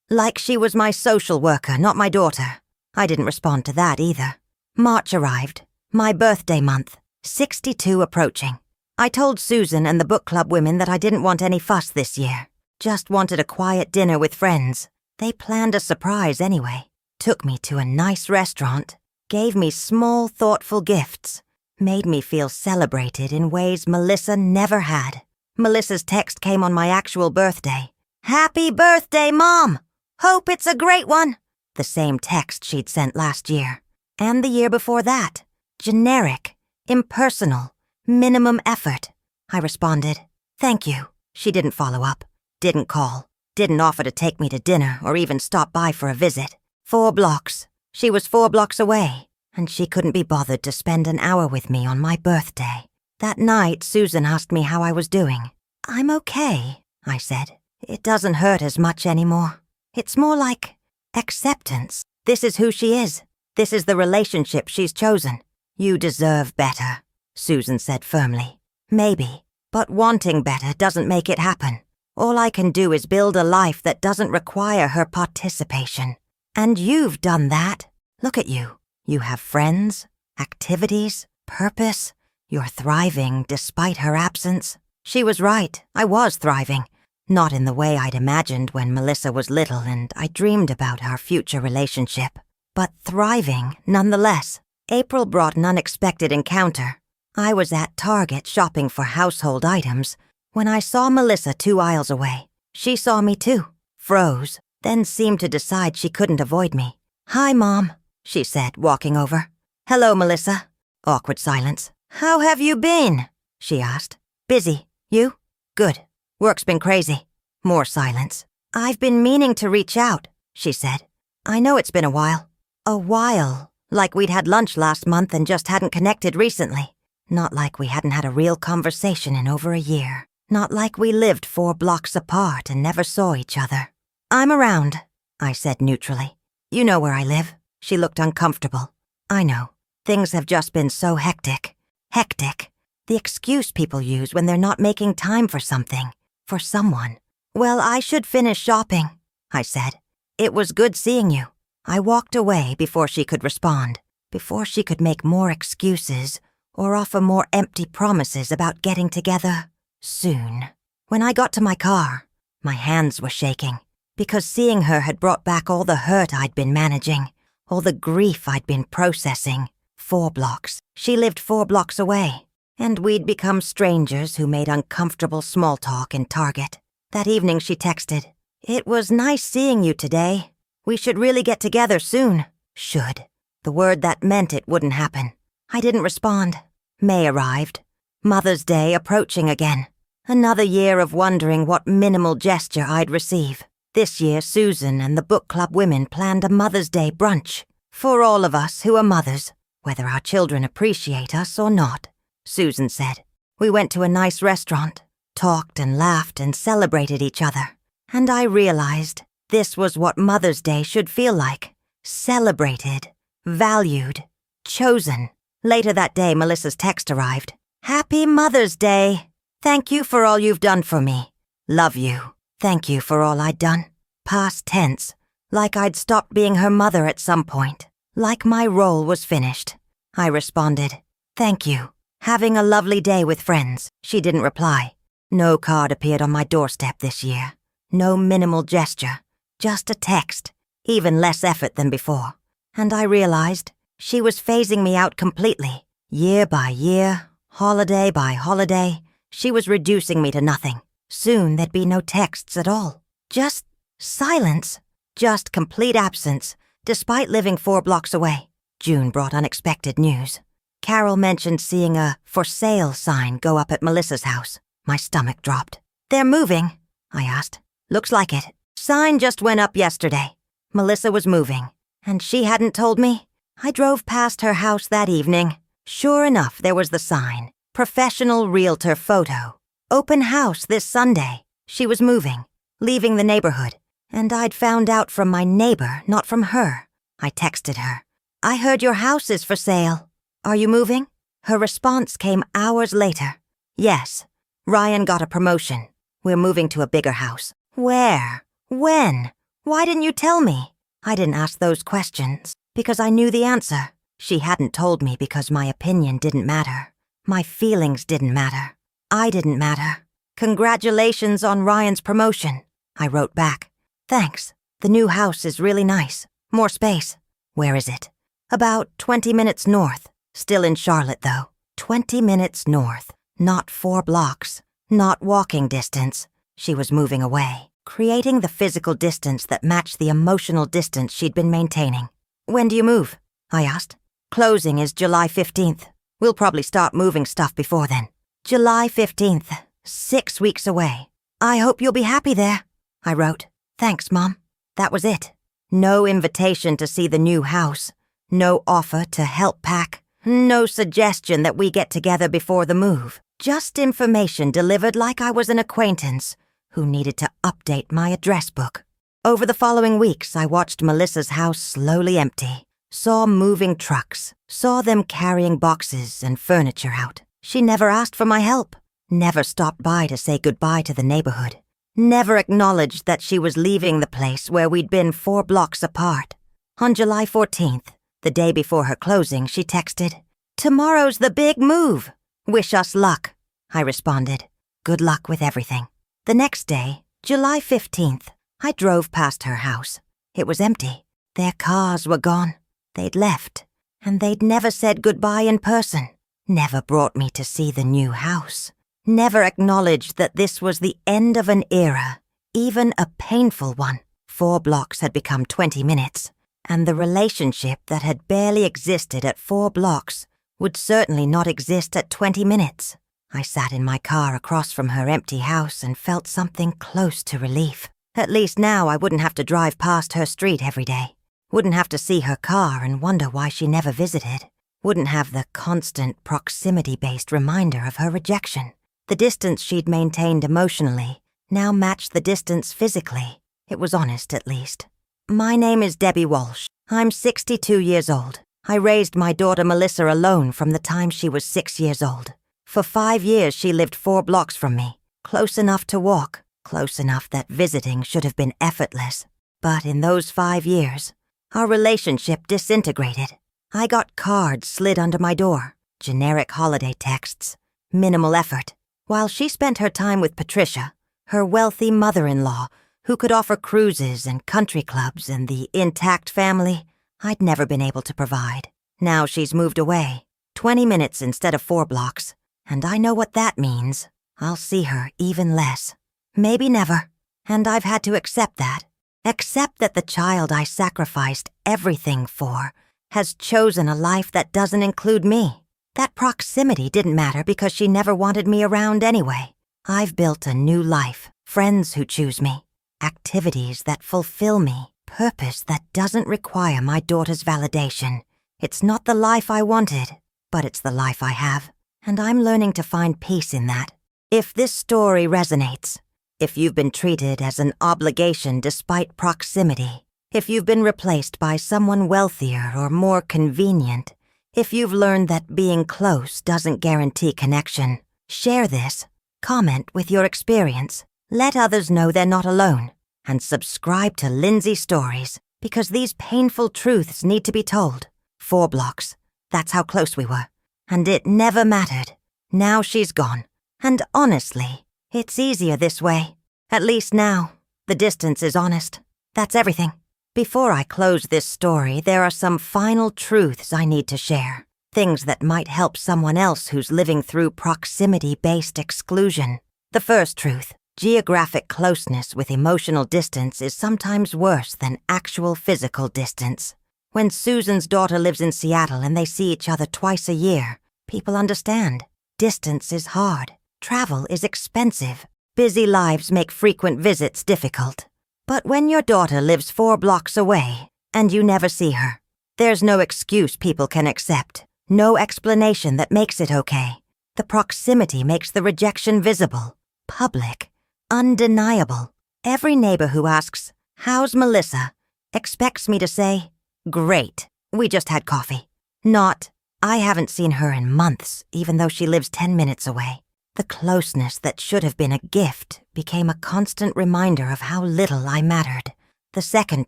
Like she was my social worker, not my daughter. I didn't respond to that either. March arrived. My birthday month. 62 approaching. I told Susan and the book club women that I didn't want any fuss this year. Just wanted a quiet dinner with friends. They planned a surprise anyway. Took me to a nice restaurant. Gave me small, thoughtful gifts. Made me feel celebrated in ways Melissa never had. Melissa's text came on my actual birthday. "Happy birthday, Mom! Hope it's a great one!" The same text she'd sent last year. And the year before that. Generic, impersonal, minimum effort. I responded, "Thank you." She didn't follow up. Didn't call. Didn't offer to take me to dinner or even stop by for a visit. 4 blocks. She was 4 blocks away, and she couldn't be bothered to spend an hour with me on my birthday. That night, Susan asked me how I was doing. "I'm okay," I said. "It doesn't hurt as much anymore. It's more like acceptance. This is who she is. This is the relationship she's chosen. You deserve better," Susan said firmly. "Maybe, but wanting better doesn't make it happen. All I can do is build a life that doesn't require her participation. And you've done that. Look at you. You have friends, activities, purpose. You're thriving despite her absence." She was right. I was thriving. Not in the way I'd imagined when Melissa was little and I dreamed about our future relationship. But thriving nonetheless. April brought an unexpected encounter. I was at Target shopping for household items when I saw Melissa 2 aisles away. She saw me too, froze, then seemed to decide she couldn't avoid me. "Hi, Mom," she said, walking over. "Hello, Melissa." Awkward silence. "How have you been?" she asked. "Busy. You?" "Good. Work's been crazy." More silence. "I've been meaning to reach out," she said. "I know it's been a while." A while. Like we'd had lunch last month and just hadn't connected recently. Not like we hadn't had a real conversation in over a year. Not like we lived 4 blocks apart and never saw each other. "I'm around," I said neutrally. "You know where I live." She looked uncomfortable. "I know. Things have just been so hectic." Hectic. The excuse people use when they're not making time for something. For someone. "Well, I should finish shopping," I said. "It was good seeing you." I walked away before she could respond. Before she could make more excuses or offer more empty promises about getting together soon. When I got to my car, my hands were shaking, because seeing her had brought back all the hurt I'd been managing, all the grief I'd been processing. 4 blocks. She lived 4 blocks away, and we'd become strangers who made uncomfortable small talk in Target. That evening she texted, "It was nice seeing you today. We should really get together soon." Should. The word that meant it wouldn't happen. I didn't respond. May arrived. Mother's Day approaching again. Another year of wondering what minimal gesture I'd receive. This year, Susan and the book club women planned a Mother's Day brunch for all of us who are mothers, whether our children appreciate us or not, Susan said. We went to a nice restaurant, talked and laughed and celebrated each other, and I realized this was what Mother's Day should feel like. Celebrated, valued, chosen. Later that day, Melissa's text arrived. "Happy Mother's Day. Thank you for all you've done for me. Love you." Thank you for all I'd done. Past tense, like I'd stopped being her mother at some point, like my role was finished. I responded, "Thank you. Having a lovely day with friends." She didn't reply. No card appeared on my doorstep this year. No minimal gesture, just a text, even less effort than before. And I realized she was phasing me out completely. Year by year, holiday by holiday, she was reducing me to nothing. Soon there'd be no texts at all. Just silence. Just complete absence, despite living 4 blocks away. June brought unexpected news. Carol mentioned seeing a "for sale" sign go up at Melissa's house. My stomach dropped. "They're moving?" I asked. "Looks like it. Sign just went up yesterday." Melissa was moving, and she hadn't told me. I drove past her house that evening. Sure enough, there was the sign. Professional realtor photo. Open house this Sunday. She was moving, leaving the neighborhood, and I'd found out from my neighbor, not from her. I texted her, "I heard your house is for sale. Are you moving?" Her response came hours later. "Yes. Ryan got a promotion. We're moving to a bigger house." Where? When? Why didn't you tell me? I didn't ask those questions because I knew the answer. She hadn't told me because my opinion didn't matter. My feelings didn't matter. I didn't matter. "Congratulations on Ryan's promotion," I wrote back. "Thanks. The new house is really nice. More space." "Where is it?" "About 20 minutes north. Still in Charlotte, though. 20 minutes north. Not 4 blocks. Not walking distance." She was moving away, creating the physical distance that matched the emotional distance she'd been maintaining. "When do you move?" I asked. "Closing is July 15th. We'll probably start moving stuff before then." July 15th, 6 weeks away. "I hope you'll be happy there," I wrote. "Thanks, Mom." That was it. No invitation to see the new house. No offer to help pack. No suggestion that we get together before the move. Just information delivered like I was an acquaintance who needed to update my address book. Over the following weeks, I watched Melissa's house slowly empty. Saw moving trucks. Saw them carrying boxes and furniture out. She never asked for my help. Never stopped by to say goodbye to the neighborhood. Never acknowledged that she was leaving the place where we'd been 4 blocks apart. On July 14th, the day before her closing, she texted, "Tomorrow's the big move. Wish us luck." I responded, "Good luck with everything." The next day, July 15th, I drove past her house. It was empty. Their cars were gone. They'd left, and they'd never said goodbye in person. Never brought me to see the new house. Never acknowledged that this was the end of an era, even a painful one. 4 blocks had become 20 minutes, and the relationship that had barely existed at 4 blocks would certainly not exist at 20 minutes. I sat in my car across from her empty house and felt something close to relief. At least now I wouldn't have to drive past her street every day. Wouldn't have to see her car and wonder why she never visited. Wouldn't have the constant proximity-based reminder of her rejection. The distance she'd maintained emotionally now matched the distance physically. It was honest, at least. "My name is Debbie Walsh. I'm 62 years old. I raised my daughter Melissa alone from the time she was 6 years old. For 5 years she lived 4 blocks from me, close enough to walk, close enough that visiting should have been effortless. But in those 5 years, our relationship disintegrated. I got cards slid under my door. generic holiday texts, minimal effort. While she spent her time with Patricia, her wealthy mother-in-law, who could offer cruises and country clubs and the intact family I'd never been able to provide. Now she's moved away, 20 minutes instead of 4 blocks, and I know what that means. I'll see her even less. Maybe never. And I've had to accept that. Accept that the child I sacrificed everything for has chosen a life that doesn't include me. That proximity didn't matter because she never wanted me around anyway. I've built a new life, friends who choose me, activities that fulfill me, purpose that doesn't require my daughter's validation. It's not the life I wanted, but it's the life I have, and I'm learning to find peace in that. If this story resonates, if you've been treated as an obligation despite proximity, if you've been replaced by someone wealthier or more convenient, if you've learned that being close doesn't guarantee connection, share this, comment with your experience, let others know they're not alone, and subscribe to Lindsay Stories because these painful truths need to be told. 4 blocks, that's how close we were, and it never mattered. Now she's gone, and honestly, it's easier this way. At least now, the distance is honest. That's everything. Before I close this story, there are some final truths I need to share. Things that might help someone else who's living through proximity-based exclusion. The first truth, geographic closeness with emotional distance is sometimes worse than actual physical distance. When Susan's daughter lives in Seattle and they see each other twice a year, people understand. Distance is hard. Travel is expensive. Busy lives make frequent visits difficult. But when your daughter lives 4 blocks away and you never see her, there's no excuse people can accept, no explanation that makes it okay. The proximity makes the rejection visible, public, undeniable. Every neighbor who asks, "How's Melissa?" expects me to say, "Great, we just had coffee." Not, "I haven't seen her in months, even though she lives 10 minutes away." The closeness that should have been a gift became a constant reminder of how little I mattered. The second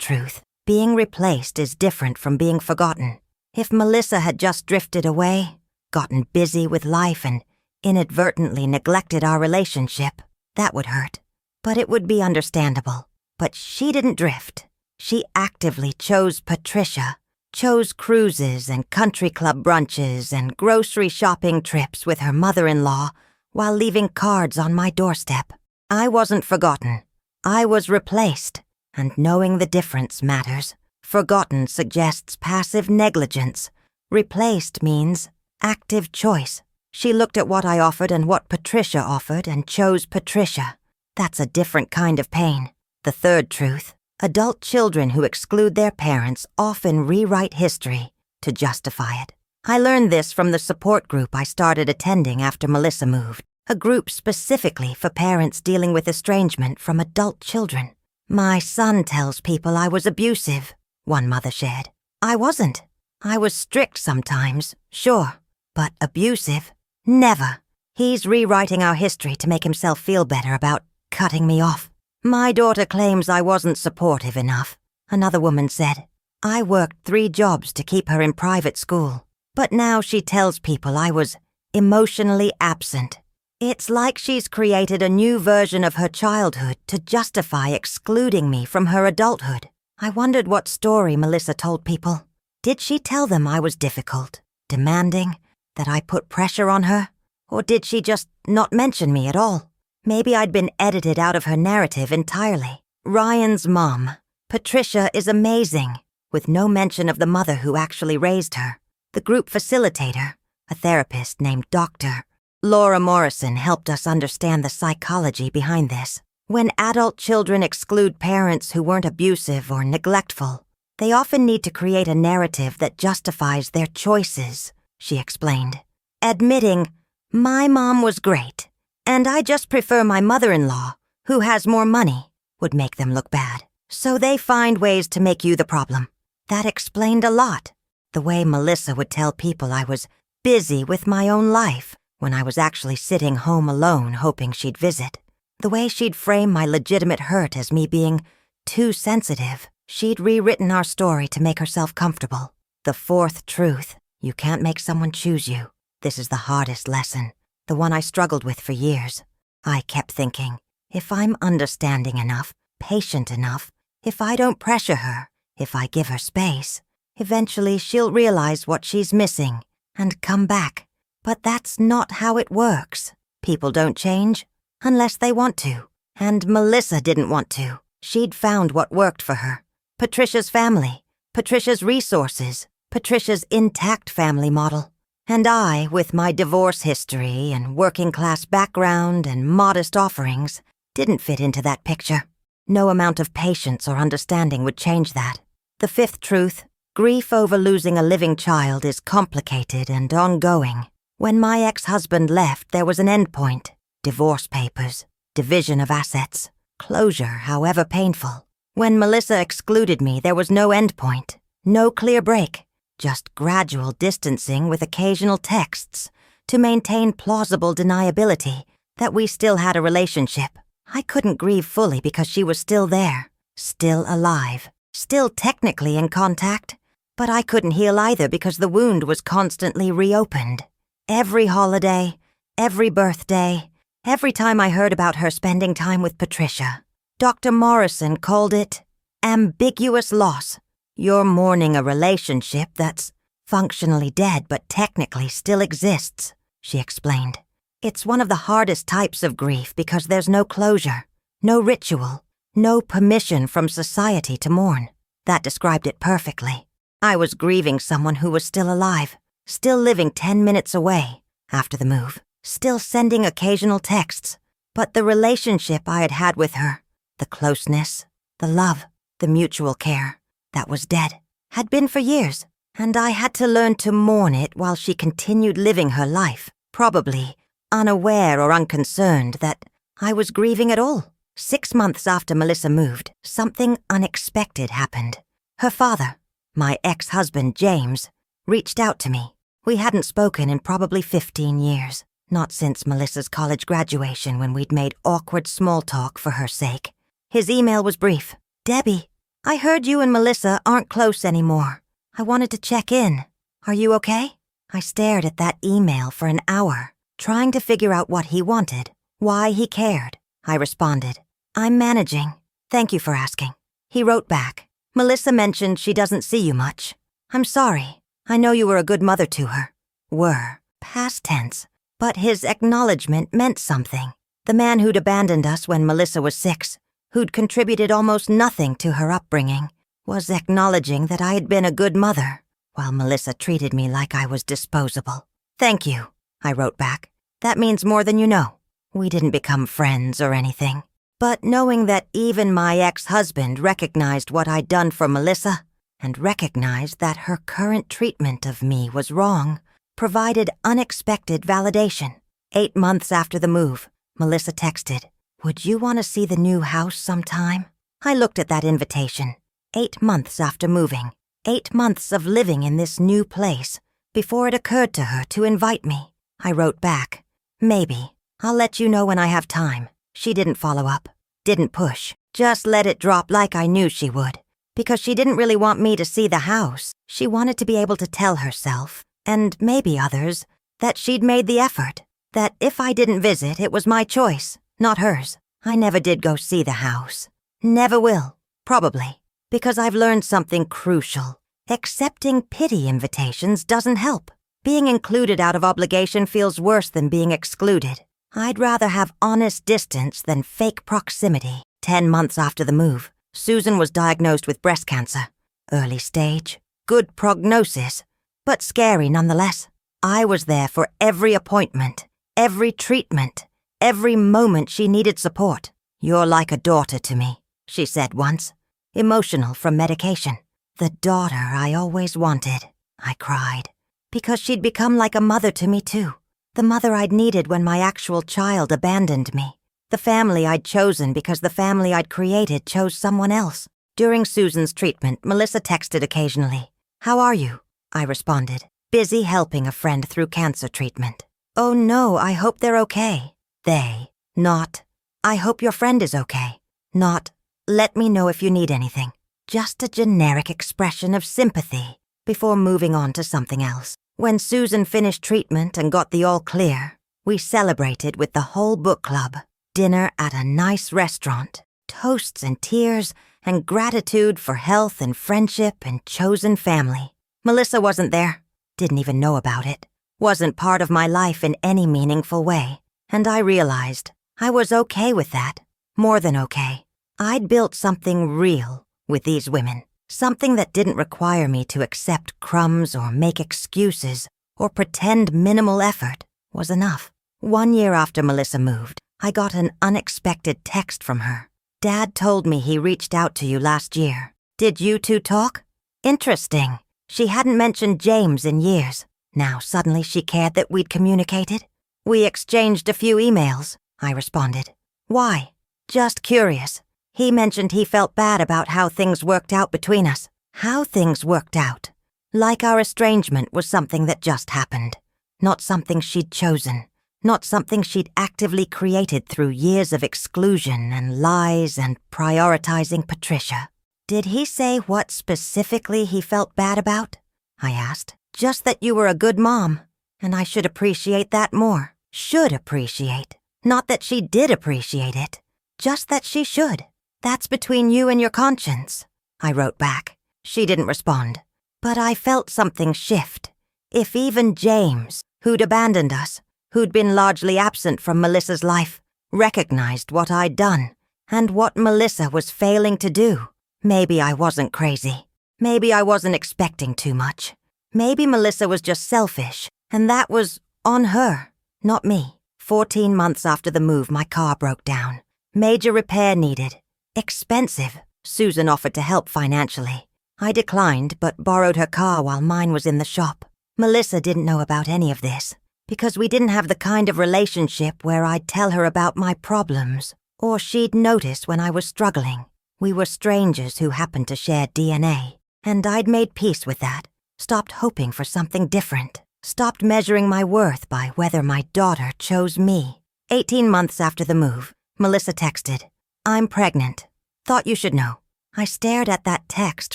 truth, being replaced is different from being forgotten. If Melissa had just drifted away, gotten busy with life and inadvertently neglected our relationship, that would hurt. But it would be understandable. But she didn't drift. She actively chose Patricia, chose cruises and country club brunches and grocery shopping trips with her mother-in-law, while leaving cards on my doorstep. I wasn't forgotten. I was replaced, and knowing the difference matters. Forgotten suggests passive negligence. Replaced means active choice. She looked at what I offered and what Patricia offered and chose Patricia. That's a different kind of pain. The third truth, adult children who exclude their parents often rewrite history to justify it. I learned this from the support group I started attending after Melissa moved, a group specifically for parents dealing with estrangement from adult children. "My son tells people I was abusive," one mother shared. "I wasn't. I was strict sometimes, sure, but abusive? Never. He's rewriting our history to make himself feel better about cutting me off." "My daughter claims I wasn't supportive enough," another woman said. "I worked 3 jobs to keep her in private school. But now she tells people I was emotionally absent." It's like she's created a new version of her childhood to justify excluding me from her adulthood. I wondered what story Melissa told people. Did she tell them I was difficult, demanding, that I put pressure on her? Or did she just not mention me at all? Maybe I'd been edited out of her narrative entirely. Ryan's mom, Patricia, is amazing, with no mention of the mother who actually raised her. The group facilitator, a therapist named Dr. Laura Morrison, helped us understand the psychology behind this. When adult children exclude parents who weren't abusive or neglectful, they often need to create a narrative that justifies their choices, she explained. Admitting, "My mom was great, and I just prefer my mother-in-law, who has more money," would make them look bad. So they find ways to make you the problem. That explained a lot. The way Melissa would tell people I was busy with my own life when I was actually sitting home alone hoping she'd visit. The way she'd frame my legitimate hurt as me being too sensitive. She'd rewritten our story to make herself comfortable. The fourth truth, you can't make someone choose you. This is the hardest lesson, the one I struggled with for years. I kept thinking, if I'm understanding enough, patient enough, if I don't pressure her, if I give her space, eventually she'll realize what she's missing and come back. But that's not how it works. People don't change unless they want to. And Melissa didn't want to. She'd found what worked for her. Patricia's family, Patricia's resources, Patricia's intact family model. And I, with my divorce history and working-class background and modest offerings, didn't fit into that picture. No amount of patience or understanding would change that. The fifth truth, grief over losing a living child is complicated and ongoing. When my ex-husband left, there was an endpoint. Divorce papers, division of assets, closure, however painful. When Melissa excluded me, there was no endpoint, no clear break. Just gradual distancing with occasional texts to maintain plausible deniability that we still had a relationship. I couldn't grieve fully because she was still there, still alive, still technically in contact, but I couldn't heal either because the wound was constantly reopened. Every holiday, every birthday, every time I heard about her spending time with Patricia, Dr. Morrison called it ambiguous loss. You're mourning a relationship that's functionally dead but technically still exists, she explained. It's one of the hardest types of grief because there's no closure, no ritual, no permission from society to mourn. That described it perfectly. I was grieving someone who was still alive, still living 10 minutes away after the move, still sending occasional texts. But the relationship I had had with her, the closeness, the love, the mutual care, that was dead, had been for years, and I had to learn to mourn it while she continued living her life, probably unaware or unconcerned that I was grieving at all. 6 months after Melissa moved, something unexpected happened. Her father, my ex-husband James, reached out to me. We hadn't spoken in probably 15 years, not since Melissa's college graduation when we'd made awkward small talk for her sake. His email was brief. "Debbie, I heard you and Melissa aren't close anymore. I wanted to check in. Are you okay?" I stared at that email for an hour, trying to figure out what he wanted, why he cared. I responded, "I'm managing. Thank you for asking." He wrote back, "Melissa mentioned she doesn't see you much. I'm sorry. I know you were a good mother to her." Were, past tense, but his acknowledgement meant something. The man who'd abandoned us when Melissa was 6, who'd contributed almost nothing to her upbringing, was acknowledging that I had been a good mother, while Melissa treated me like I was disposable. "Thank you," I wrote back. "That means more than you know." We didn't become friends or anything, but knowing that even my ex-husband recognized what I'd done for Melissa, and recognized that her current treatment of me was wrong, provided unexpected validation. 8 months after the move, Melissa texted, "Would you want to see the new house sometime?" I looked at that invitation. 8 months after moving, 8 months of living in this new place, before it occurred to her to invite me. I wrote back, "Maybe. I'll let you know when I have time." She didn't follow up, didn't push, just let it drop like I knew she would. Because she didn't really want me to see the house. She wanted to be able to tell herself, and maybe others, that she'd made the effort, that if I didn't visit, it was my choice, not hers. I never did go see the house. Never will, probably, because I've learned something crucial. Accepting pity invitations doesn't help. Being included out of obligation feels worse than being excluded. I'd rather have honest distance than fake proximity. 10 months after the move, Susan was diagnosed with breast cancer. Early stage, good prognosis, but scary nonetheless. I was there for every appointment, every treatment, every moment she needed support. "You're like a daughter to me," she said once, emotional from medication. "The daughter I always wanted," I cried, because she'd become like a mother to me too. The mother I'd needed when my actual child abandoned me. The family I'd chosen because the family I'd created chose someone else. During Susan's treatment, Melissa texted occasionally. "How are you?" I responded, busy helping a friend through cancer treatment. "Oh no, I hope they're okay." They, not, "I hope your friend is okay." Not, "Let me know if you need anything." Just a generic expression of sympathy before moving on to something else. When Susan finished treatment and got the all clear, we celebrated with the whole book club. Dinner at a nice restaurant, toasts and tears, and gratitude for health and friendship and chosen family. Melissa wasn't there, didn't even know about it, wasn't part of my life in any meaningful way, and I realized I was okay with that, more than okay. I'd built something real with these women, something that didn't require me to accept crumbs or make excuses or pretend minimal effort was enough. 1 year after Melissa moved, I got an unexpected text from her. Dad told me he reached out to you last year. Did you two talk? Interesting. She hadn't mentioned James in years. Now suddenly she cared that we'd communicated. We exchanged a few emails, I responded. Why? Just curious. He mentioned he felt bad about how things worked out between us. How things worked out. Like our estrangement was something that just happened. Not something she'd chosen. Not something she'd actively created through years of exclusion and lies and prioritizing Patricia. Did he say what specifically he felt bad about? I asked. Just that you were a good mom, and I should appreciate that more. Should appreciate. Not that she did appreciate it. Just that she should. That's between you and your conscience, I wrote back. She didn't respond. But I felt something shift. If even James, who'd abandoned us, who'd been largely absent from Melissa's life, recognized what I'd done and what Melissa was failing to do, maybe I wasn't crazy. Maybe I wasn't expecting too much. Maybe Melissa was just selfish, and that was on her, not me. 14 months after the move, my car broke down. Major repair needed. Expensive. Susan offered to help financially. I declined, but borrowed her car while mine was in the shop. Melissa didn't know about any of this, because we didn't have the kind of relationship where I'd tell her about my problems, or she'd notice when I was struggling. We were strangers who happened to share DNA, and I'd made peace with that, stopped hoping for something different, stopped measuring my worth by whether my daughter chose me. 18 months after the move, Melissa texted, "I'm pregnant. Thought you should know." I stared at that text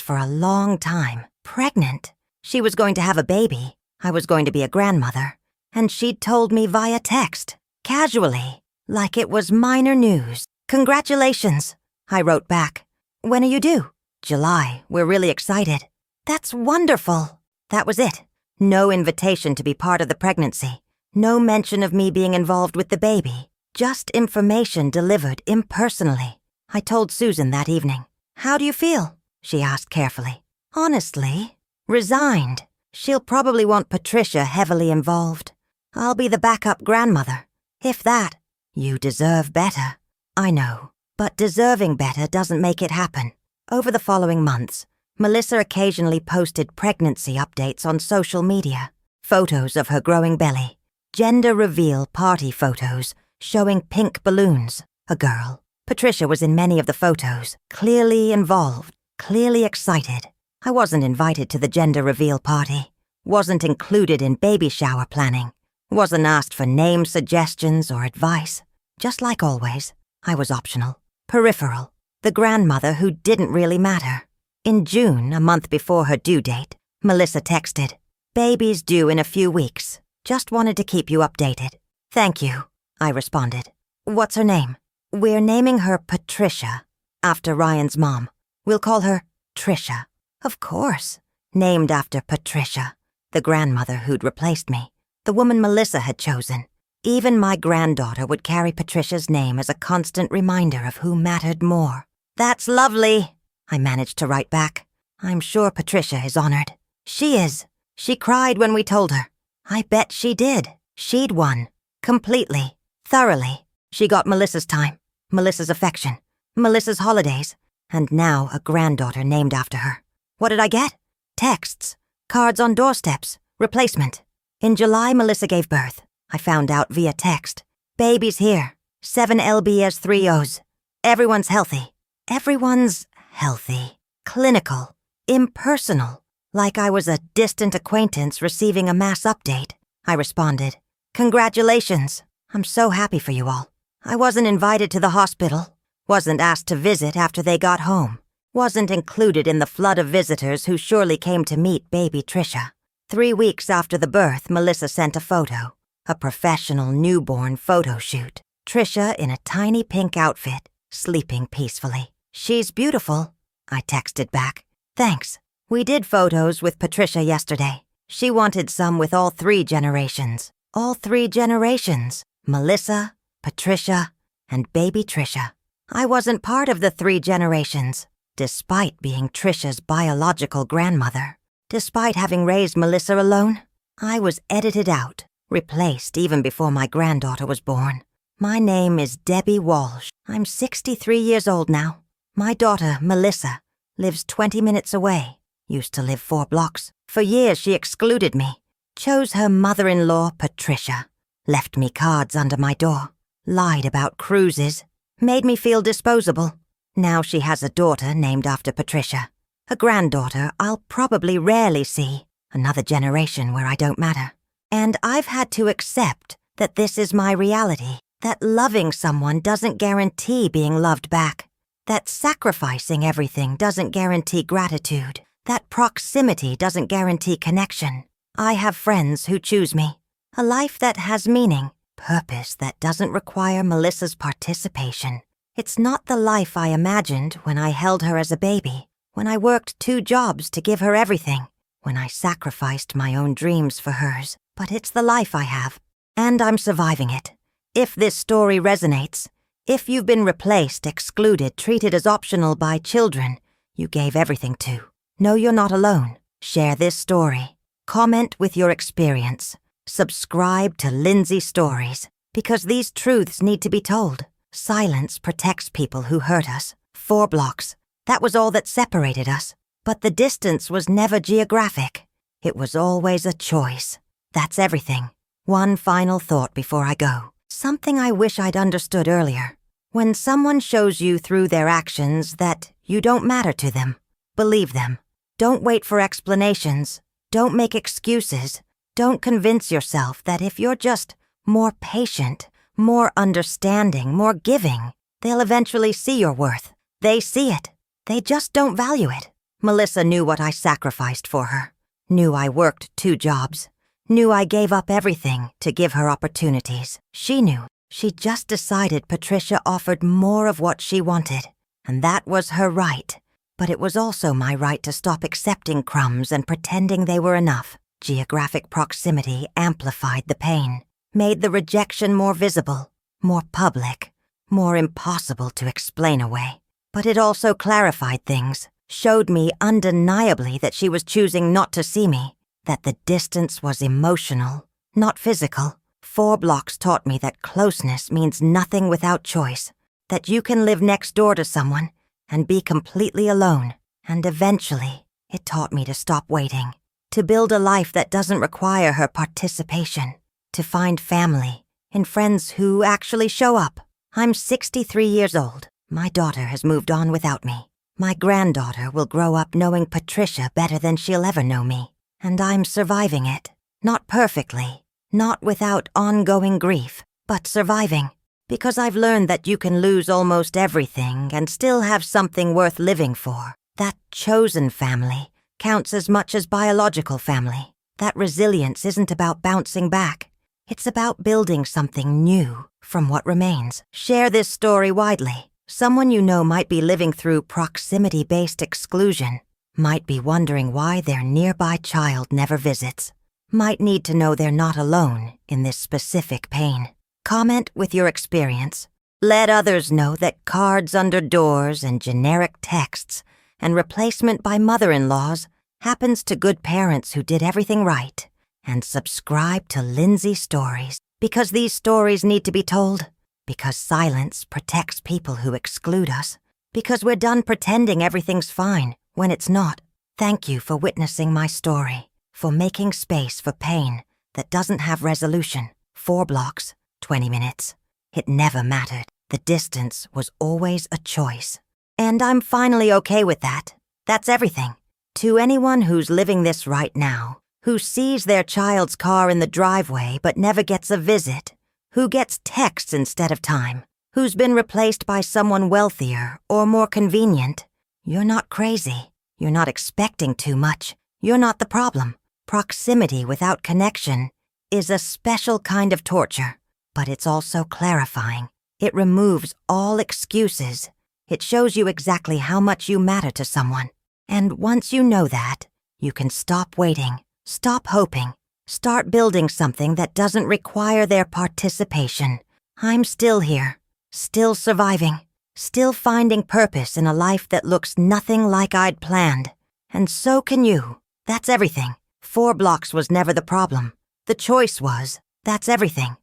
for a long time. Pregnant? She was going to have a baby. I was going to be a grandmother. And she'd told me via text, casually, like it was minor news. "Congratulations," I wrote back. "When are you due?" "July. We're really excited." "That's wonderful." That was it. No invitation to be part of the pregnancy. No mention of me being involved with the baby. Just information delivered impersonally. I told Susan that evening. "How do you feel?" she asked carefully. "Honestly, resigned. She'll probably want Patricia heavily involved. I'll be the backup grandmother. If that, you deserve better." I know, but deserving better doesn't make it happen. Over the following months, Melissa occasionally posted pregnancy updates on social media. Photos of her growing belly. Gender reveal party photos showing pink balloons. A girl. Patricia was in many of the photos, clearly involved, clearly excited. I wasn't invited to the gender reveal party. Wasn't included in baby shower planning. Wasn't asked for name suggestions or advice. Just like always, I was optional, peripheral, the grandmother who didn't really matter. In June, a month before her due date, Melissa texted, "Baby's due in a few weeks. Just wanted to keep you updated." "Thank you," I responded. "What's her name?" "We're naming her Patricia, after Ryan's mom. We'll call her Trisha." Of course, named after Patricia, the grandmother who'd replaced me, the woman Melissa had chosen. Even my granddaughter would carry Patricia's name as a constant reminder of who mattered more. "That's lovely," I managed to write back. "I'm sure Patricia is honored." "She is. She cried when we told her." I bet she did. She'd won. Completely. Thoroughly. She got Melissa's time, Melissa's affection, Melissa's holidays, and now a granddaughter named after her. What did I get? Texts, cards on doorsteps, replacement. In July, Melissa gave birth. I found out via text. "Baby's here. 7 lbs 3 O's. Everyone's healthy." Everyone's healthy. Clinical. Impersonal. Like I was a distant acquaintance receiving a mass update. I responded, "Congratulations. I'm so happy for you all." I wasn't invited to the hospital. Wasn't asked to visit after they got home. Wasn't included in the flood of visitors who surely came to meet baby Trisha. 3 weeks after the birth, Melissa sent a photo. A professional newborn photo shoot. Trisha in a tiny pink outfit, sleeping peacefully. "She's beautiful," I texted back. "Thanks. We did photos with Patricia yesterday. She wanted some with all 3 generations. All 3 generations. Melissa, Patricia, and baby Trisha. I wasn't part of the 3 generations, despite being Trisha's biological grandmother. Despite having raised Melissa alone, I was edited out, replaced even before my granddaughter was born. My name is Debbie Walsh. I'm 63 years old now. My daughter, Melissa, lives 20 minutes away. Used to live 4 blocks. For years she excluded me. Chose her mother-in-law, Patricia. Left me cards under my door. Lied about cruises. Made me feel disposable. Now she has a daughter named after Patricia. A granddaughter I'll probably rarely see. Another generation where I don't matter. And I've had to accept that this is my reality. That loving someone doesn't guarantee being loved back. That sacrificing everything doesn't guarantee gratitude. That proximity doesn't guarantee connection. I have friends who choose me. A life that has meaning. Purpose that doesn't require Melissa's participation. It's not the life I imagined when I held her as a baby. When I worked 2 jobs to give her everything. When I sacrificed my own dreams for hers. But it's the life I have. And I'm surviving it. If this story resonates, if you've been replaced, excluded, treated as optional by children you gave everything to, know you're not alone. Share this story. Comment with your experience. Subscribe to Lindsay Stories, because these truths need to be told. Silence protects people who hurt us. 4 blocks. That was all that separated us. But the distance was never geographic. It was always a choice. That's everything. One final thought before I go. Something I wish I'd understood earlier. When someone shows you through their actions that you don't matter to them, believe them. Don't wait for explanations. Don't make excuses. Don't convince yourself that if you're just more patient, more understanding, more giving, they'll eventually see your worth. They see it. They just don't value it. Melissa knew what I sacrificed for her. Knew I worked 2 jobs. Knew I gave up everything to give her opportunities. She knew. She just decided Patricia offered more of what she wanted. And that was her right. But it was also my right to stop accepting crumbs and pretending they were enough. Geographic proximity amplified the pain, made the rejection more visible, more public, more impossible to explain away. But it also clarified things, showed me undeniably that she was choosing not to see me, that the distance was emotional, not physical. 4 blocks taught me that closeness means nothing without choice, that you can live next door to someone and be completely alone. And eventually, it taught me to stop waiting, to build a life that doesn't require her participation, to find family in friends who actually show up. I'm 63 years old. My daughter has moved on without me. My granddaughter will grow up knowing Patricia better than she'll ever know me. And I'm surviving it. Not perfectly, not without ongoing grief, but surviving. Because I've learned that you can lose almost everything and still have something worth living for. That chosen family counts as much as biological family. That resilience isn't about bouncing back. It's about building something new from what remains. Share this story widely. Someone you know might be living through proximity-based exclusion, might be wondering why their nearby child never visits, might need to know they're not alone in this specific pain. Comment with your experience. Let others know that cards under doors and generic texts and replacement by mother-in-laws happens to good parents who did everything right. And subscribe to Lindsay Stories, because these stories need to be told. Because silence protects people who exclude us. Because we're done pretending everything's fine when it's not. Thank you for witnessing my story, for making space for pain that doesn't have resolution. 4 blocks, 20 minutes. It never mattered. The distance was always a choice. And I'm finally okay with that. That's everything. To anyone who's living this right now, who sees their child's car in the driveway but never gets a visit, who gets texts instead of time, who's been replaced by someone wealthier or more convenient, you're not crazy. You're not expecting too much. You're not the problem. Proximity without connection is a special kind of torture, but it's also clarifying. It removes all excuses. It shows you exactly how much you matter to someone. And once you know that, you can stop waiting, stop hoping, start building something that doesn't require their participation. I'm still here, still surviving, still finding purpose in a life that looks nothing like I'd planned. And so can you. That's everything. 4 blocks was never the problem. The choice was. That's everything.